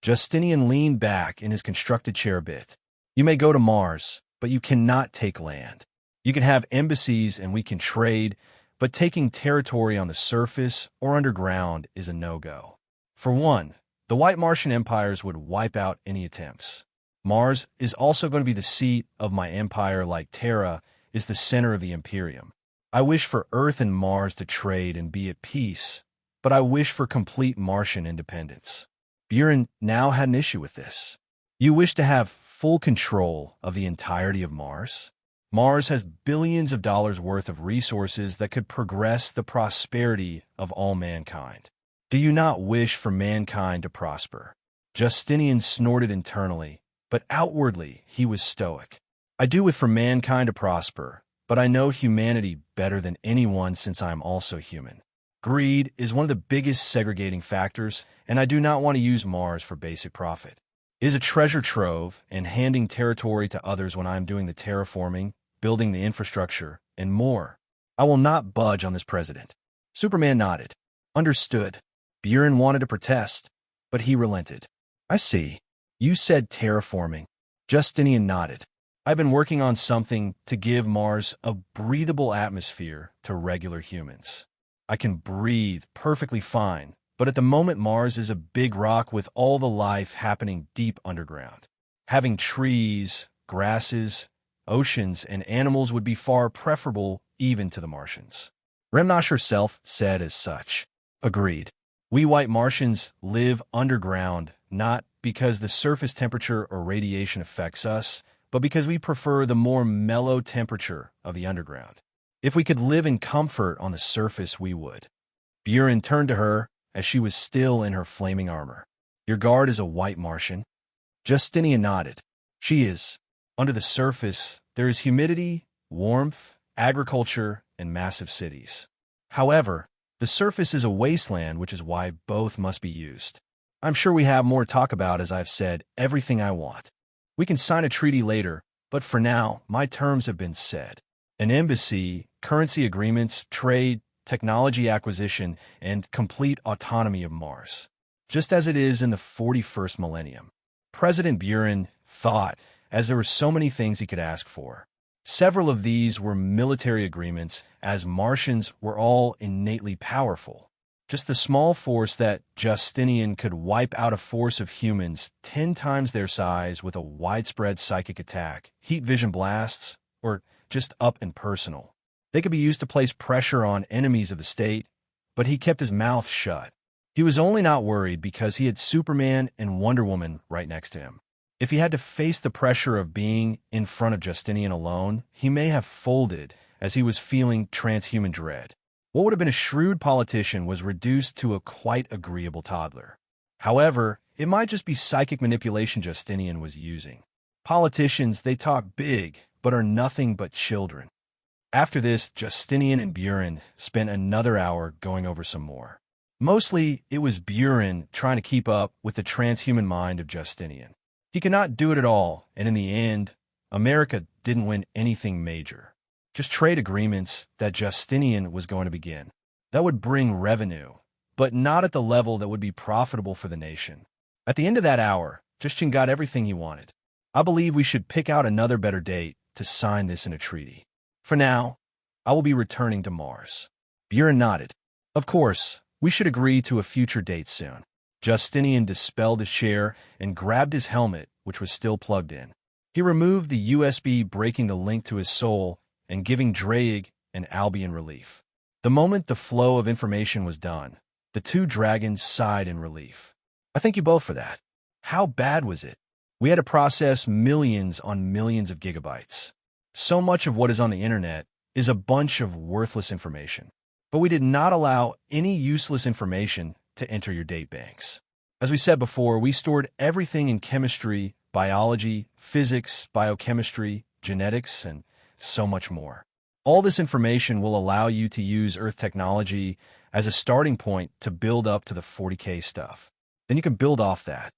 Speaker 1: Justinian leaned back in his constructed chair a bit. You may go to Mars, but you cannot take land. You can have embassies and we can trade, but taking territory on the surface or underground is a no-go. For one, the White Martian empires would wipe out any attempts. Mars is also going to be the seat of my empire, like Terra is the center of the Imperium. I wish for Earth and Mars to trade and be at peace, but I wish for complete Martian independence. Buren now had an issue with this. You wish to have full control of the entirety of Mars? Mars has billions of dollars worth of resources that could progress the prosperity of all mankind. Do you not wish for mankind to prosper? Justinian snorted internally, but outwardly he was stoic. I do wish for mankind to prosper, but I know humanity better than anyone since I am also human. Greed is one of the biggest segregating factors, and I do not want to use Mars for basic profit. It is a treasure trove, and handing territory to others when I am doing the terraforming, building the infrastructure, and more. I will not budge on this, President. Superman nodded. Understood. Buren wanted to protest, but he relented. I see. You said terraforming. Justinian nodded. I've been working on something to give Mars a breathable atmosphere to regular humans. I can breathe perfectly fine, but at the moment Mars is a big rock with all the life happening deep underground. Having trees, grasses, oceans, and animals would be far preferable even to the Martians. Remnosh herself said as such. Agreed. We white Martians live underground, not because the surface temperature or radiation affects us, but because we prefer the more mellow temperature of the underground. If we could live in comfort on the surface, we would. Buren turned to her as she was still in her flaming armor. Your guard is a white Martian? Justinian nodded. She is. Under the surface, there is humidity, warmth, agriculture, and massive cities. However, the surface is a wasteland, which is why both must be used. I'm sure we have more to talk about, as I've said everything I want. We can sign a treaty later, but for now, my terms have been said. An embassy, currency agreements, trade, technology acquisition, and complete autonomy of Mars, just as it is in the 41st millennium. President Buren thought, as there were so many things he could ask for. Several of these were military agreements, as Martians were all innately powerful. Just the small force that Justinian could wipe out a force of humans 10 times their size with a widespread psychic attack, heat vision blasts, or just up and personal. They could be used to place pressure on enemies of the state, but he kept his mouth shut. He was only not worried because he had Superman and Wonder Woman right next to him. If he had to face the pressure of being in front of Justinian alone, he may have folded as he was feeling transhuman dread. What would have been a shrewd politician was reduced to a quite agreeable toddler. However, it might just be psychic manipulation Justinian was using. Politicians, they talk big, but are nothing but children. After this, Justinian and Buren spent another hour going over some more. Mostly, it was Buren trying to keep up with the transhuman mind of Justinian. He could not do it at all, and in the end, America didn't win anything major. Just trade agreements that Justinian was going to begin. That would bring revenue, but not at the level that would be profitable for the nation. At the end of that hour, Justinian got everything he wanted. I believe we should pick out another better date to sign this in a treaty. For now, I will be returning to Mars. Buren nodded. Of course, we should agree to a future date soon. Justinian dispelled his chair and grabbed his helmet, which was still plugged in. He removed the USB, breaking the link to his soul and giving Draig and Albion relief. The moment the flow of information was done, the two dragons sighed in relief. I thank you both for that. How bad was it? We had to process millions on millions of gigabytes. So much of what is on the internet is a bunch of worthless information. But we did not allow any useless information to enter your data banks. As we said before, we stored everything in chemistry, biology, physics, biochemistry, genetics, and so much more. All this information will allow you to use Earth technology as a starting point to build up to the 40K stuff. Then you can build off that.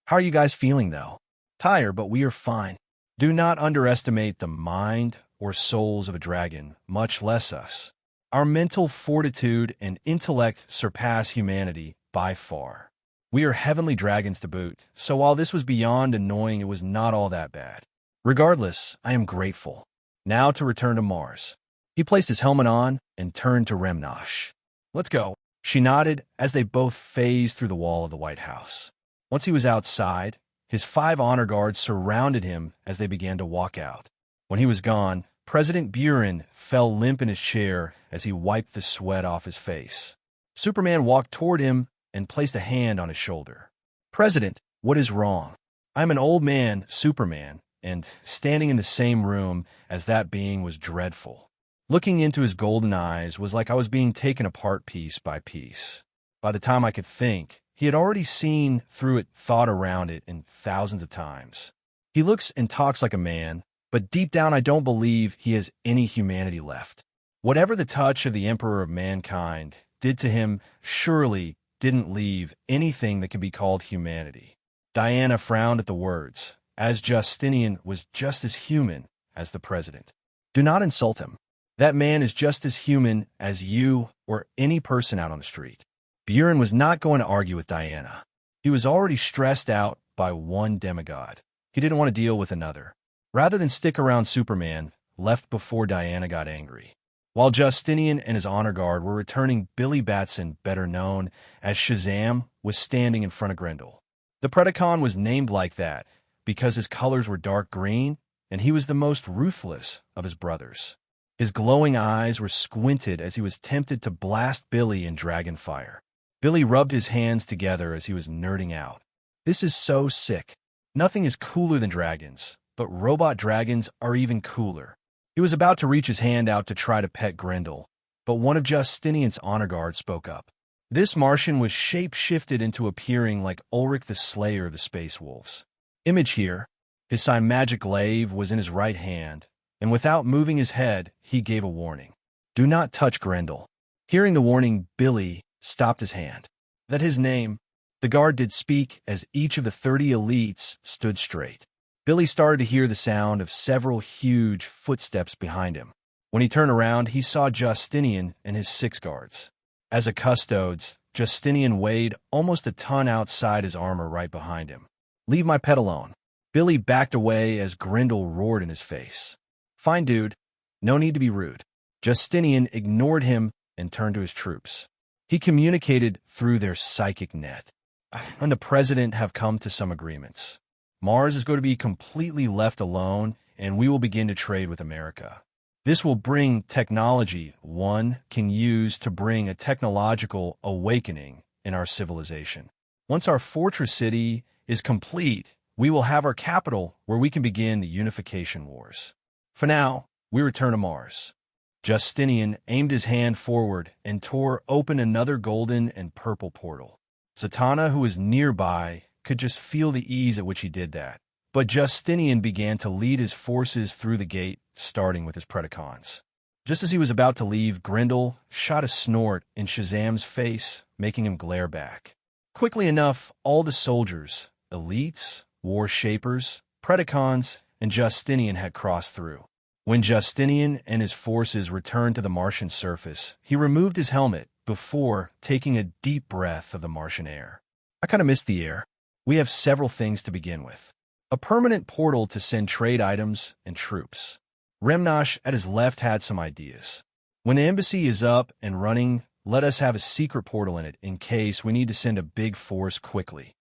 Speaker 1: How are you guys feeling, though? Tired, but we are fine. Do not underestimate the mind or souls of a dragon, much less us. Our mental fortitude and intellect surpass humanity by far. We are heavenly dragons to boot, so while this was beyond annoying, it was not all that bad. Regardless, I am grateful. Now to return to Mars. He placed his helmet on and turned to Remnosh. Let's go. She nodded as they both phased through the wall of the White House. Once he was outside, his 5 honor guards surrounded him as they began to walk out. When he was gone, President Buren fell limp in his chair as he wiped the sweat off his face. Superman walked toward him and placed a hand on his shoulder. President, what is wrong? I'm an old man, Superman, and standing in the same room as that being was dreadful. Looking into his golden eyes was like I was being taken apart piece by piece. By the time I could think, he had already seen through it, thought around it, and thousands of times. He looks and talks like a man, but deep down I don't believe he has any humanity left. Whatever the touch of the Emperor of Mankind did to him surely didn't leave anything that could be called humanity. Diana frowned at the words, as Justinian was just as human as the president. Do not insult him. That man is just as human as you or any person out on the street. Buren was not going to argue with Diana. He was already stressed out by one demigod. He didn't want to deal with another. Rather than stick around, Superman left before Diana got angry. While Justinian and his honor guard were returning, Billy Batson, better known as Shazam, was standing in front of Grendel. The Predacon was named like that because his colors were dark green, and he was the most ruthless of his brothers. His glowing eyes were squinted as he was tempted to blast Billy in dragon fire. Billy rubbed his hands together as he was nerding out. This is so sick. Nothing is cooler than dragons, but robot dragons are even cooler. He was about to reach his hand out to try to pet Grendel, but one of Justinian's honor guards spoke up. This Martian was shape-shifted into appearing like Ulrich the Slayer of the Space Wolves. Image here. His sign magic glaive was in his right hand, and without moving his head, he gave a warning. Do not touch Grendel. Hearing the warning, Billy stopped his hand. That his name, the guard did speak as each of the 30 elites stood straight. Billy started to hear the sound of several huge footsteps behind him. When he turned around, he saw Justinian and his 6 guards. As a Custodes, Justinian weighed almost a ton outside his armor right behind him. Leave my pet alone. Billy backed away as Grendel roared in his face. Fine, dude. No need to be rude. Justinian ignored him and turned to his troops. He communicated through their psychic net. I and the president have come to some agreements. Mars is going to be completely left alone, and we will begin to trade with America. This will bring technology one can use to bring a technological awakening in our civilization. Once our fortress city is complete, we will have our capital where we can begin the unification wars. For now, we return to Mars. Justinian aimed his hand forward and tore open another golden and purple portal. Zatanna, who was nearby, could just feel the ease at which he did that. But Justinian began to lead his forces through the gate, starting with his Predacons. Just as he was about to leave, Grendel shot a snort in Shazam's face, making him glare back. Quickly enough, all the soldiers, elites, war shapers, Predacons, and Justinian had crossed through. When Justinian and his forces returned to the Martian surface, he removed his helmet before taking a deep breath of the Martian air. I kind of missed the air. We have several things to begin with. A permanent portal to send trade items and troops. Remnosh at his left had some ideas. When the embassy is up and running, let us have a secret portal in it in case we need to send a big force quickly.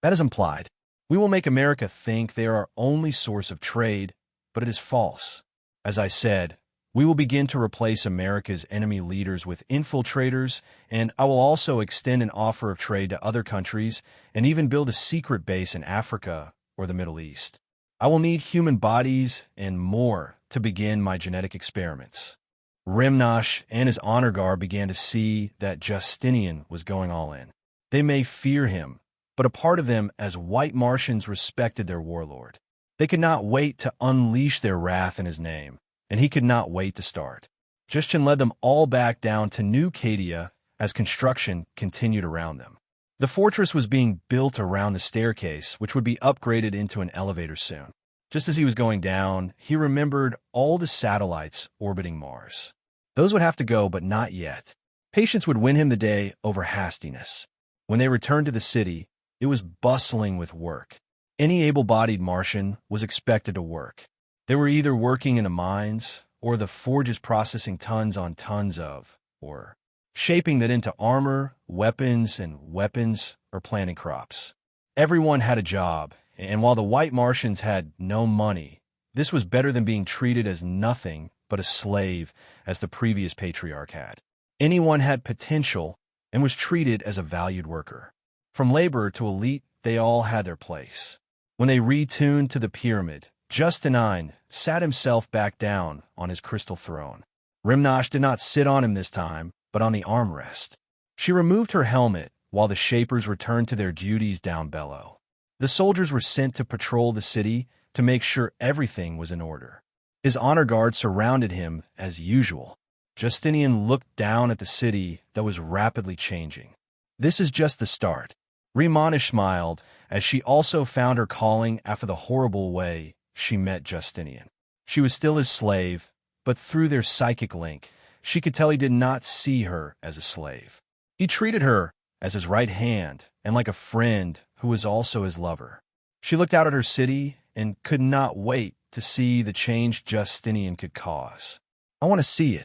Speaker 1: That is implied. We will make America think they are our only source of trade, but it is false. As I said, we will begin to replace America's enemy leaders with infiltrators, and I will also extend an offer of trade to other countries and even build a secret base in Africa or the Middle East. I will need human bodies and more to begin my genetic experiments. Remnosh and his honor guard began to see that Justinian was going all in. They may fear him, but a part of them, as white Martians, respected their warlord. They could not wait to unleash their wrath in his name, and he could not wait to start. Justinian led them all back down to New Cadia as construction continued around them. The fortress was being built around the staircase, which would be upgraded into an elevator soon. Just as he was going down, he remembered all the satellites orbiting Mars. Those would have to go, but not yet. Patience would win him the day over hastiness. When they returned to the city, it was bustling with work. Any able-bodied Martian was expected to work. They were either working in the mines, or the forges processing tons on tons of, or shaping that into armor, weapons, or planting crops. Everyone had a job, and while the white Martians had no money, this was better than being treated as nothing but a slave as the previous patriarch had. Anyone had potential and was treated as a valued worker. From laborer to elite, they all had their place. When they retuned to the pyramid, Justinian sat himself back down on his crystal throne. Rimnosh did not sit on him this time, but on the armrest. She removed her helmet while the Shapers returned to their duties down below. The soldiers were sent to patrol the city to make sure everything was in order. His honor guard surrounded him as usual. Justinian looked down at the city that was rapidly changing. This is just the start. Rimonish smiled as she also found her calling after the horrible way she met Justinian. She was still his slave, but through their psychic link, she could tell he did not see her as a slave. He treated her as his right hand and like a friend who was also his lover. She looked out at her city and could not wait to see the change Justinian could cause. I want to see it.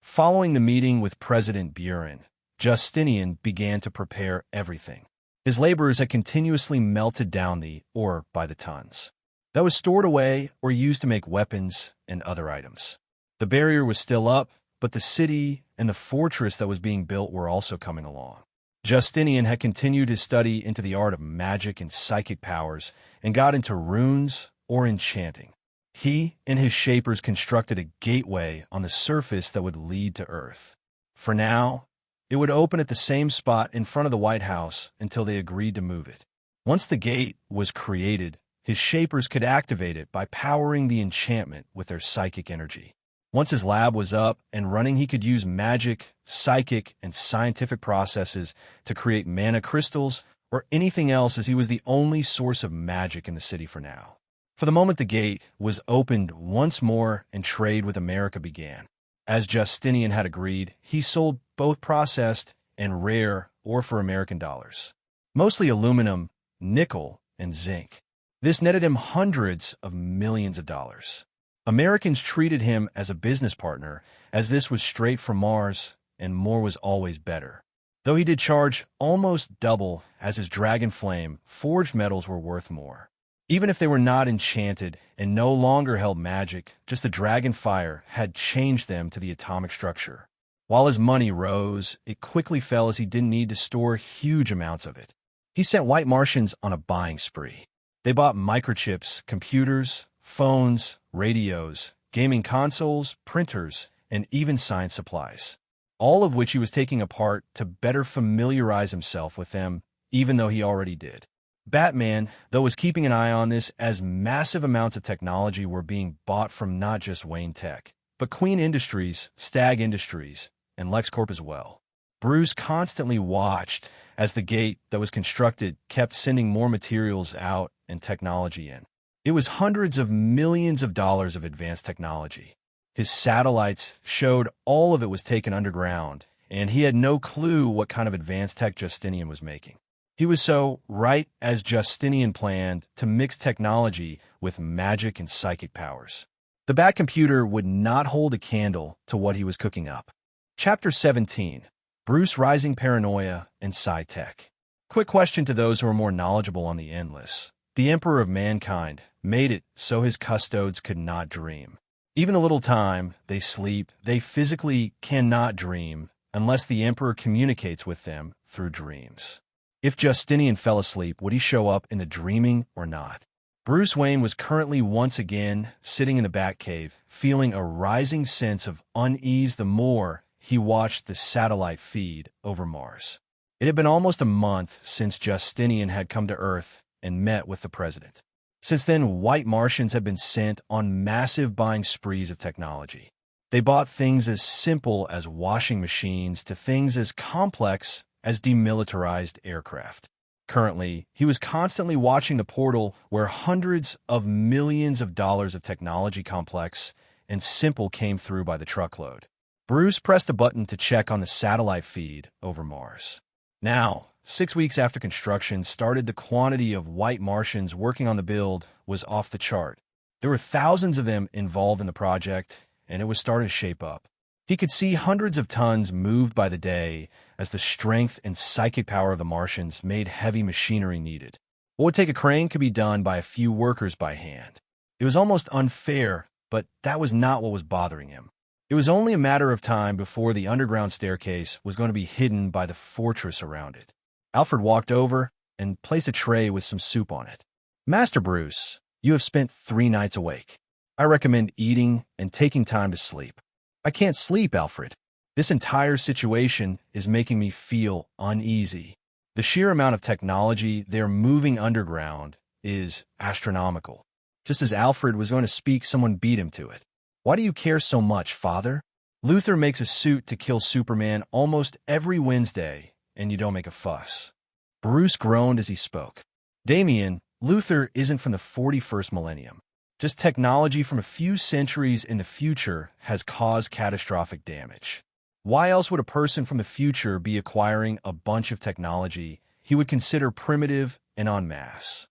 Speaker 1: Following the meeting with President Buren, Justinian began to prepare everything. His laborers had continuously melted down the ore by the tons. That was stored away or used to make weapons and other items. The barrier was still up, but the city and the fortress that was being built were also coming along. Justinian had continued his study into the art of magic and psychic powers and got into runes or enchanting. He and his Shapers constructed a gateway on the surface that would lead to Earth. For now, it would open at the same spot in front of the White House until they agreed to move it. Once the gate was created, his Shapers could activate it by powering the enchantment with their psychic energy. Once his lab was up and running, he could use magic, psychic, and scientific processes to create mana crystals or anything else, as he was the only source of magic in the city for now. For the moment the gate was opened once more and trade with America began. As Justinian had agreed, he sold both processed and rare ore for American dollars, mostly aluminum, nickel, and zinc. This netted him hundreds of millions of dollars. Americans treated him as a business partner, as this was straight from Mars, and more was always better. Though he did charge almost double, as his dragon flame forged metals were worth more. Even if they were not enchanted and no longer held magic, just the dragon fire had changed them to the atomic structure. While his money rose, it quickly fell as he didn't need to store huge amounts of it. He sent white Martians on a buying spree. They bought microchips, computers, phones, radios, gaming consoles, printers, and even science supplies, all of which he was taking apart to better familiarize himself with them, even though he already did. Batman, though, was keeping an eye on this, as massive amounts of technology were being bought from not just Wayne Tech, but Queen Industries, Stag Industries, and LexCorp as well. Bruce constantly watched as the gate that was constructed kept sending more materials out and technology in. It was hundreds of millions of dollars of advanced technology. His satellites showed all of it was taken underground, and he had no clue what kind of advanced tech Justinian was making. He was so right as Justinian planned to mix technology with magic and psychic powers. The Bat computer would not hold a candle to what he was cooking up. Chapter 17. Bruce Rising Paranoia and Psi-Tech. Quick question to those who are more knowledgeable on the Endless. The Emperor of Mankind made it so his Custodes could not dream. Even a little time, they sleep, they physically cannot dream unless the Emperor communicates with them through dreams. If Justinian fell asleep, would he show up in the dreaming or not? Bruce Wayne was currently once again sitting in the Batcave, feeling a rising sense of unease the more he watched the satellite feed over Mars. It had been almost a month since Justinian had come to Earth and met with the president. Since then, white Martians had been sent on massive buying sprees of technology. They bought things as simple as washing machines to things as complex as demilitarized aircraft. Currently, he was constantly watching the portal where hundreds of millions of dollars of technology complex and simple came through by the truckload. Bruce pressed a button to check on the satellite feed over Mars. Now, 6 weeks after construction started, the quantity of white Martians working on the build was off the chart. There were thousands of them involved in the project, and it was starting to shape up. He could see hundreds of tons moved by the day as the strength and psychic power of the Martians made heavy machinery needed. What would take a crane could be done by a few workers by hand. It was almost unfair, but that was not what was bothering him. It was only a matter of time before the underground staircase was going to be hidden by the fortress around it. Alfred walked over and placed a tray with some soup on it. "Master Bruce, you have spent 3 nights awake. I recommend eating and taking time to sleep." "I can't sleep, Alfred. This entire situation is making me feel uneasy. The sheer amount of technology they're moving underground is astronomical." Just as Alfred was going to speak, someone beat him to it. "Why do you care so much, Father? Luther makes a suit to kill Superman almost every Wednesday, and you don't make a fuss." Bruce groaned as he spoke. "Damien, Luther isn't from the 41st millennium. Just technology from a few centuries in the future has caused catastrophic damage. Why else would a person from the future be acquiring a bunch of technology he would consider primitive and en masse?"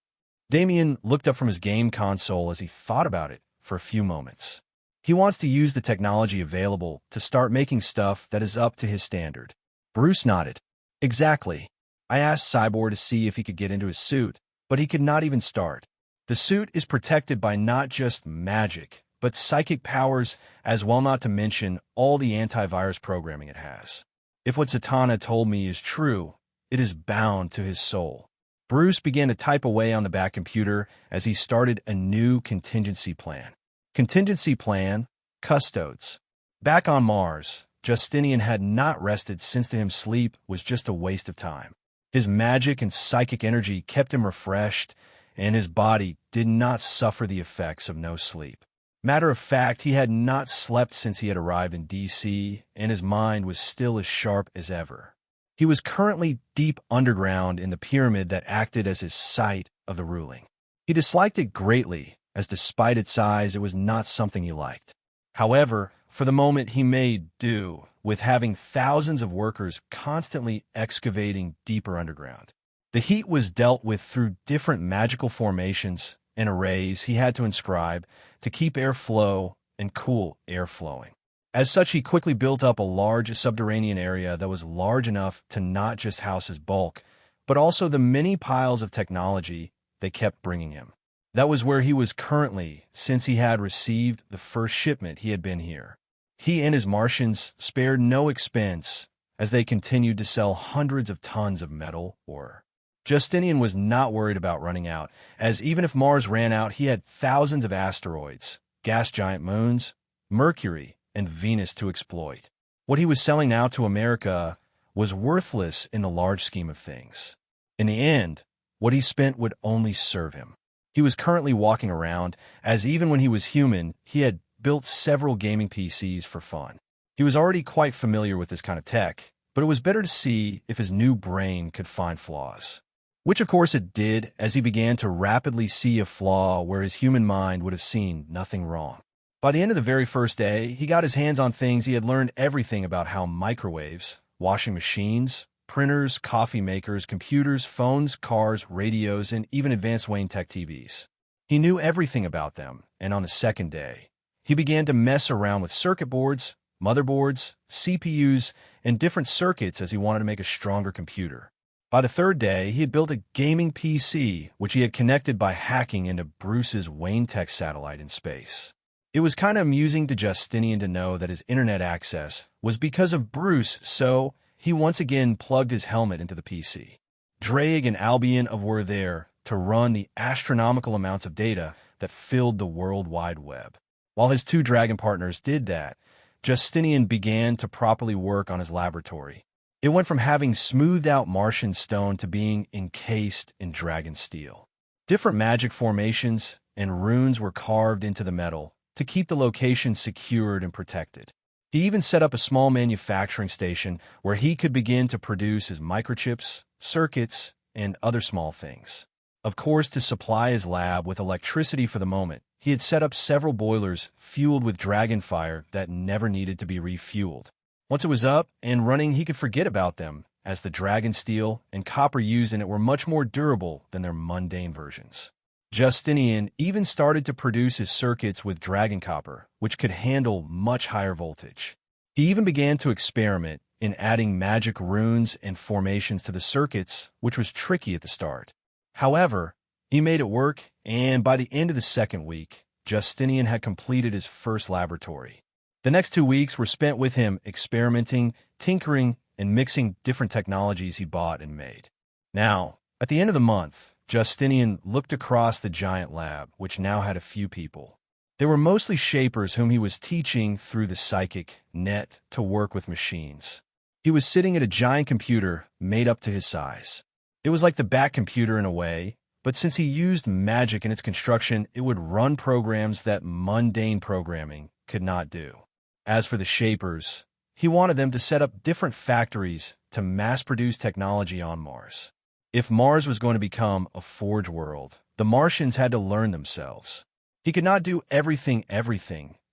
Speaker 1: Damien looked up from his game console as he thought about it for a few moments. He wants to use the technology available to start making stuff that is up to his standard. Bruce nodded. "Exactly. I asked Cyborg to see if he could get into his suit, but he could not even start. The suit is protected by not just magic, but psychic powers as well, not to mention all the antivirus programming it has. If what Zatanna told me is true, it is bound to his soul." Bruce began to type away on the back computer as he started a new contingency plan. Contingency plan, Custodes. Back on Mars, Justinian had not rested, since to him sleep was just a waste of time. His magic and psychic energy kept him refreshed, and his body did not suffer the effects of no sleep. Matter of fact, he had not slept since he had arrived in DC, and his mind was still as sharp as ever. He was currently deep underground in the pyramid that acted as his site of the ruling. He disliked it greatly, as despite its size, it was not something he liked. However, for the moment he made do with having thousands of workers constantly excavating deeper underground. The heat was dealt with through different magical formations and arrays he had to inscribe to keep air flow and cool air flowing. As such, he quickly built up a large subterranean area that was large enough to not just house his bulk, but also the many piles of technology they kept bringing him. That was where he was currently, since he had received the first shipment he had been here. He and his Martians spared no expense as they continued to sell hundreds of tons of metal ore. Justinian was not worried about running out, as even if Mars ran out, he had thousands of asteroids, gas giant moons, Mercury, and Venus to exploit. What he was selling now to America was worthless in the large scheme of things. In the end, what he spent would only serve him. He was currently walking around, as even when he was human, he had built several gaming PCs for fun. He was already quite familiar with this kind of tech, but it was better to see if his new brain could find flaws. Which of course it did, as he began to rapidly see a flaw where his human mind would have seen nothing wrong. By the end of the very first day, he got his hands on things. He had learned everything about how microwaves, washing machines, printers, coffee makers, computers, phones, cars, radios, and even advanced Wayne Tech TVs. He knew everything about them, and on the second day, he began to mess around with circuit boards, motherboards, CPUs, and different circuits as he wanted to make a stronger computer. By the third day, he had built a gaming PC, which he had connected by hacking into Bruce's Wayne Tech satellite in space. It was kind of amusing to Justinian to know that his internet access was because of Bruce, so he once again plugged his helmet into the PC. Drake and Albion were there to run the astronomical amounts of data that filled the World Wide Web. While his 2 dragon partners did that, Justinian began to properly work on his laboratory. It went from having smoothed-out Martian stone to being encased in dragon steel. Different magic formations and runes were carved into the metal to keep the location secured and protected. He even set up a small manufacturing station where he could begin to produce his microchips, circuits, and other small things. Of course, to supply his lab with electricity for the moment, he had set up several boilers fueled with dragon fire that never needed to be refueled. Once it was up and running, he could forget about them as the dragon steel and copper used in it were much more durable than their mundane versions. Justinian even started to produce his circuits with dragon copper, which could handle much higher voltage. He even began to experiment in adding magic runes and formations to the circuits, which was tricky at the start. However, he made it work, and by the end of the second week, Justinian had completed his first laboratory. The next 2 weeks were spent with him experimenting, tinkering, and mixing different technologies he bought and made. Now, at the end of the month, Justinian looked across the giant lab, which now had a few people. They were mostly shapers whom he was teaching through the psychic net to work with machines. He was sitting at a giant computer made up to his size. It was like the Bat computer in a way, but since he used magic in its construction, it would run programs that mundane programming could not do. As for the shapers, he wanted them to set up different factories to mass-produce technology on Mars. If Mars was going to become a forge world, the Martians had to learn themselves. He could not do everything,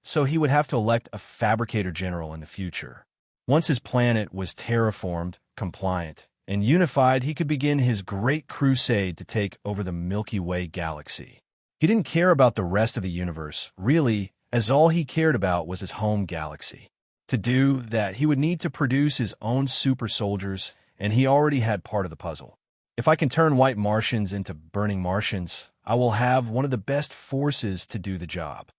Speaker 1: so he would have to elect a fabricator general in the future. Once his planet was terraformed, compliant, and unified, he could begin his great crusade to take over the Milky Way galaxy. He didn't care about the rest of the universe, really, as all he cared about was his home galaxy. To do that, he would need to produce his own super soldiers, and he already had part of the puzzle. If I can turn white Martians into burning Martians, I will have one of the best forces to do the job.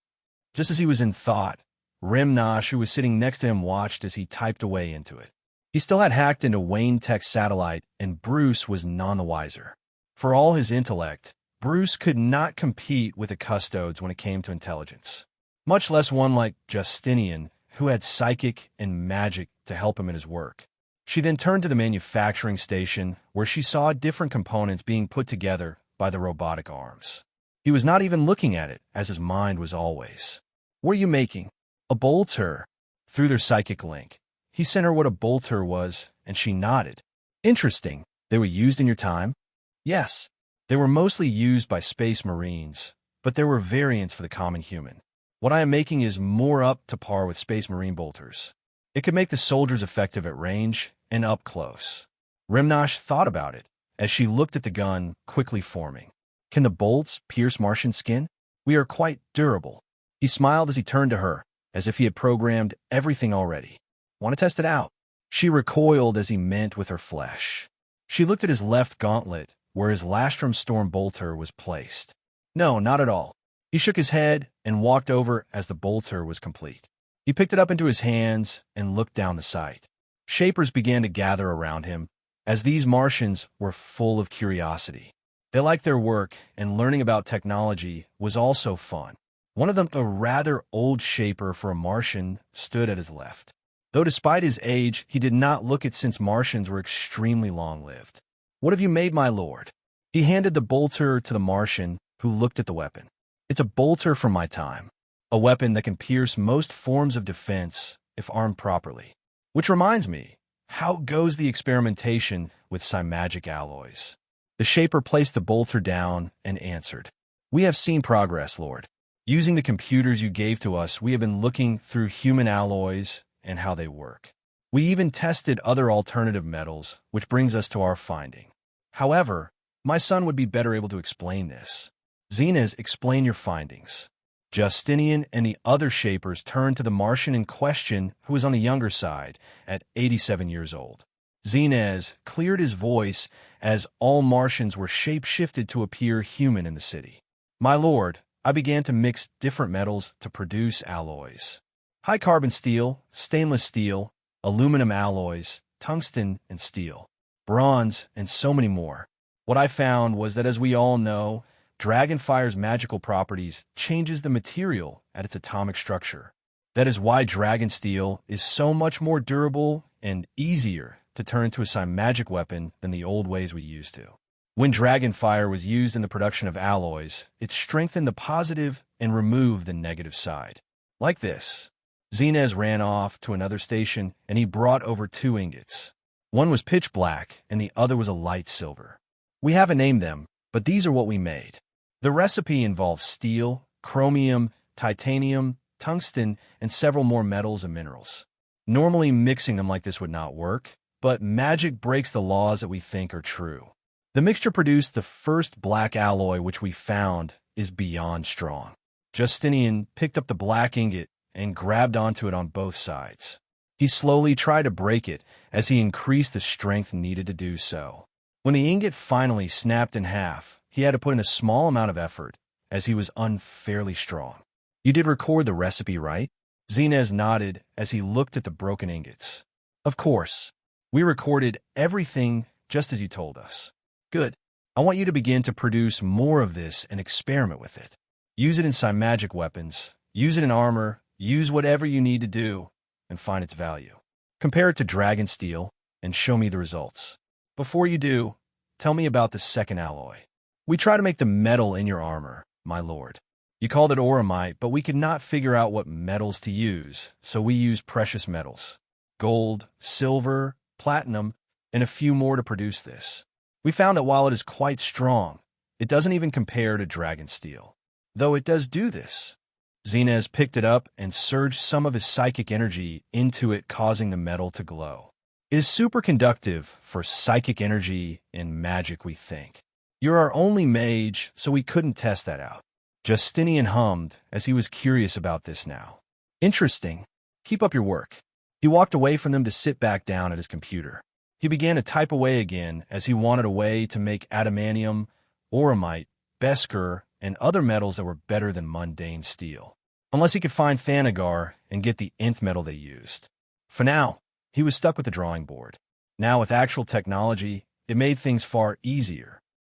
Speaker 1: Just as he was in thought, Rimnosh, who was sitting next to him, watched as he typed away into it. He still had hacked into Wayne Tech's satellite, and Bruce was none the wiser. For all his intellect, Bruce could not compete with the Custodes when it came to intelligence, much less one like Justinian, who had psychic and magic to help him in his work. She then turned to the manufacturing station, where she saw different components being put together by the robotic arms. He was not even looking at it, as his mind was always. "What are you making?" "A bolter." Through their psychic link, he sent her what a bolter was, and she nodded. "Interesting. They were used in your time?" "Yes. They were mostly used by space marines, but there were variants for the common human. What I am making is more up to par with space marine bolters. It could make the soldiers effective at range and up close." Rimnosh thought about it as she looked at the gun quickly forming. "Can the bolts pierce Martian skin? We are quite durable." He smiled as he turned to her, as if he had programmed everything already. "Want to test it out?" She recoiled as he meant with her flesh. She looked at his left gauntlet, where his Lastrum Storm bolter was placed. "No, not at all." He shook his head and walked over as the bolter was complete. He picked it up into his hands and looked down the sight. Shapers began to gather around him, as these Martians were full of curiosity. They liked their work, and learning about technology was also fun. One of them, a rather old shaper for a Martian, stood at his left. Though despite his age, he did not look it, since Martians were extremely long-lived. "What have you made, my lord?" He handed the bolter to the Martian, who looked at the weapon. "It's a bolter from my time. A weapon that can pierce most forms of defense if armed properly. Which reminds me, how goes the experimentation with cymagic alloys?" The shaper placed the bolter down and answered, "We have seen progress, Lord. Using the computers you gave to us, we have been looking through human alloys and how they work. We even tested other alternative metals, which brings us to our finding. However, my son would be better able to explain this." "Zinez, explain your findings." Justinian and the other shapers turned to the Martian in question, who was on the younger side, at 87 years old. Zinez cleared his voice as all Martians were shape-shifted to appear human in the city. "My lord, I began to mix different metals to produce alloys. High-carbon steel, stainless steel, aluminum alloys, tungsten and steel, bronze, and so many more. What I found was that, as we all know, Dragonfire's magical properties changes the material at its atomic structure. That is why dragon steel is so much more durable and easier to turn into a cymagic weapon than the old ways we used to. When Dragonfire was used in the production of alloys, it strengthened the positive and removed the negative side. Like this." Zinez ran off to another station, and he brought over 2 ingots. One was pitch black, and the other was a light silver. "We haven't named them, but these are what we made. The recipe involves steel, chromium, titanium, tungsten, and several more metals and minerals. Normally, mixing them like this would not work, But magic breaks the laws that we think are true. The mixture produced the first black alloy, which we found is beyond strong. Justinian picked up the black ingot and grabbed onto it on both sides. He slowly tried to break it as he increased the strength needed to do so. When the ingot finally snapped in half, he had to put in a small amount of effort, as he was unfairly strong. You did record the recipe, right? Zinez nodded as he looked at the broken ingots. Of course. We recorded everything just as you told us. Good. I want you to begin to produce more of this and experiment with it. Use it in some magic weapons, use it in armor, use whatever you need to do, and find its value. Compare it to dragon steel and show me the results. Before you do, tell me about the second alloy. We try to make the metal in your armor, my lord. You called it automite, but we could not figure out what metals to use, so we used precious metals. Gold, silver, platinum, and a few more to produce this. We found that while it is quite strong, it doesn't even compare to dragon steel. Though it does do this. Zinez picked it up and surged some of his psychic energy into it, causing the metal to glow. It is superconductive for psychic energy in magic, we think. You're our only mage, so we couldn't test that out. Justinian hummed as he was curious about this now. Interesting. Keep up your work. He walked away from them to sit back down at his computer. He began to type away again as he wanted a way to make adamantium, automite, beskar, and other metals that were better than mundane steel. Unless he could find Thanagar and get the nth metal they used. For now, he was stuck with the drawing board. Now with actual technology, it made things far easier.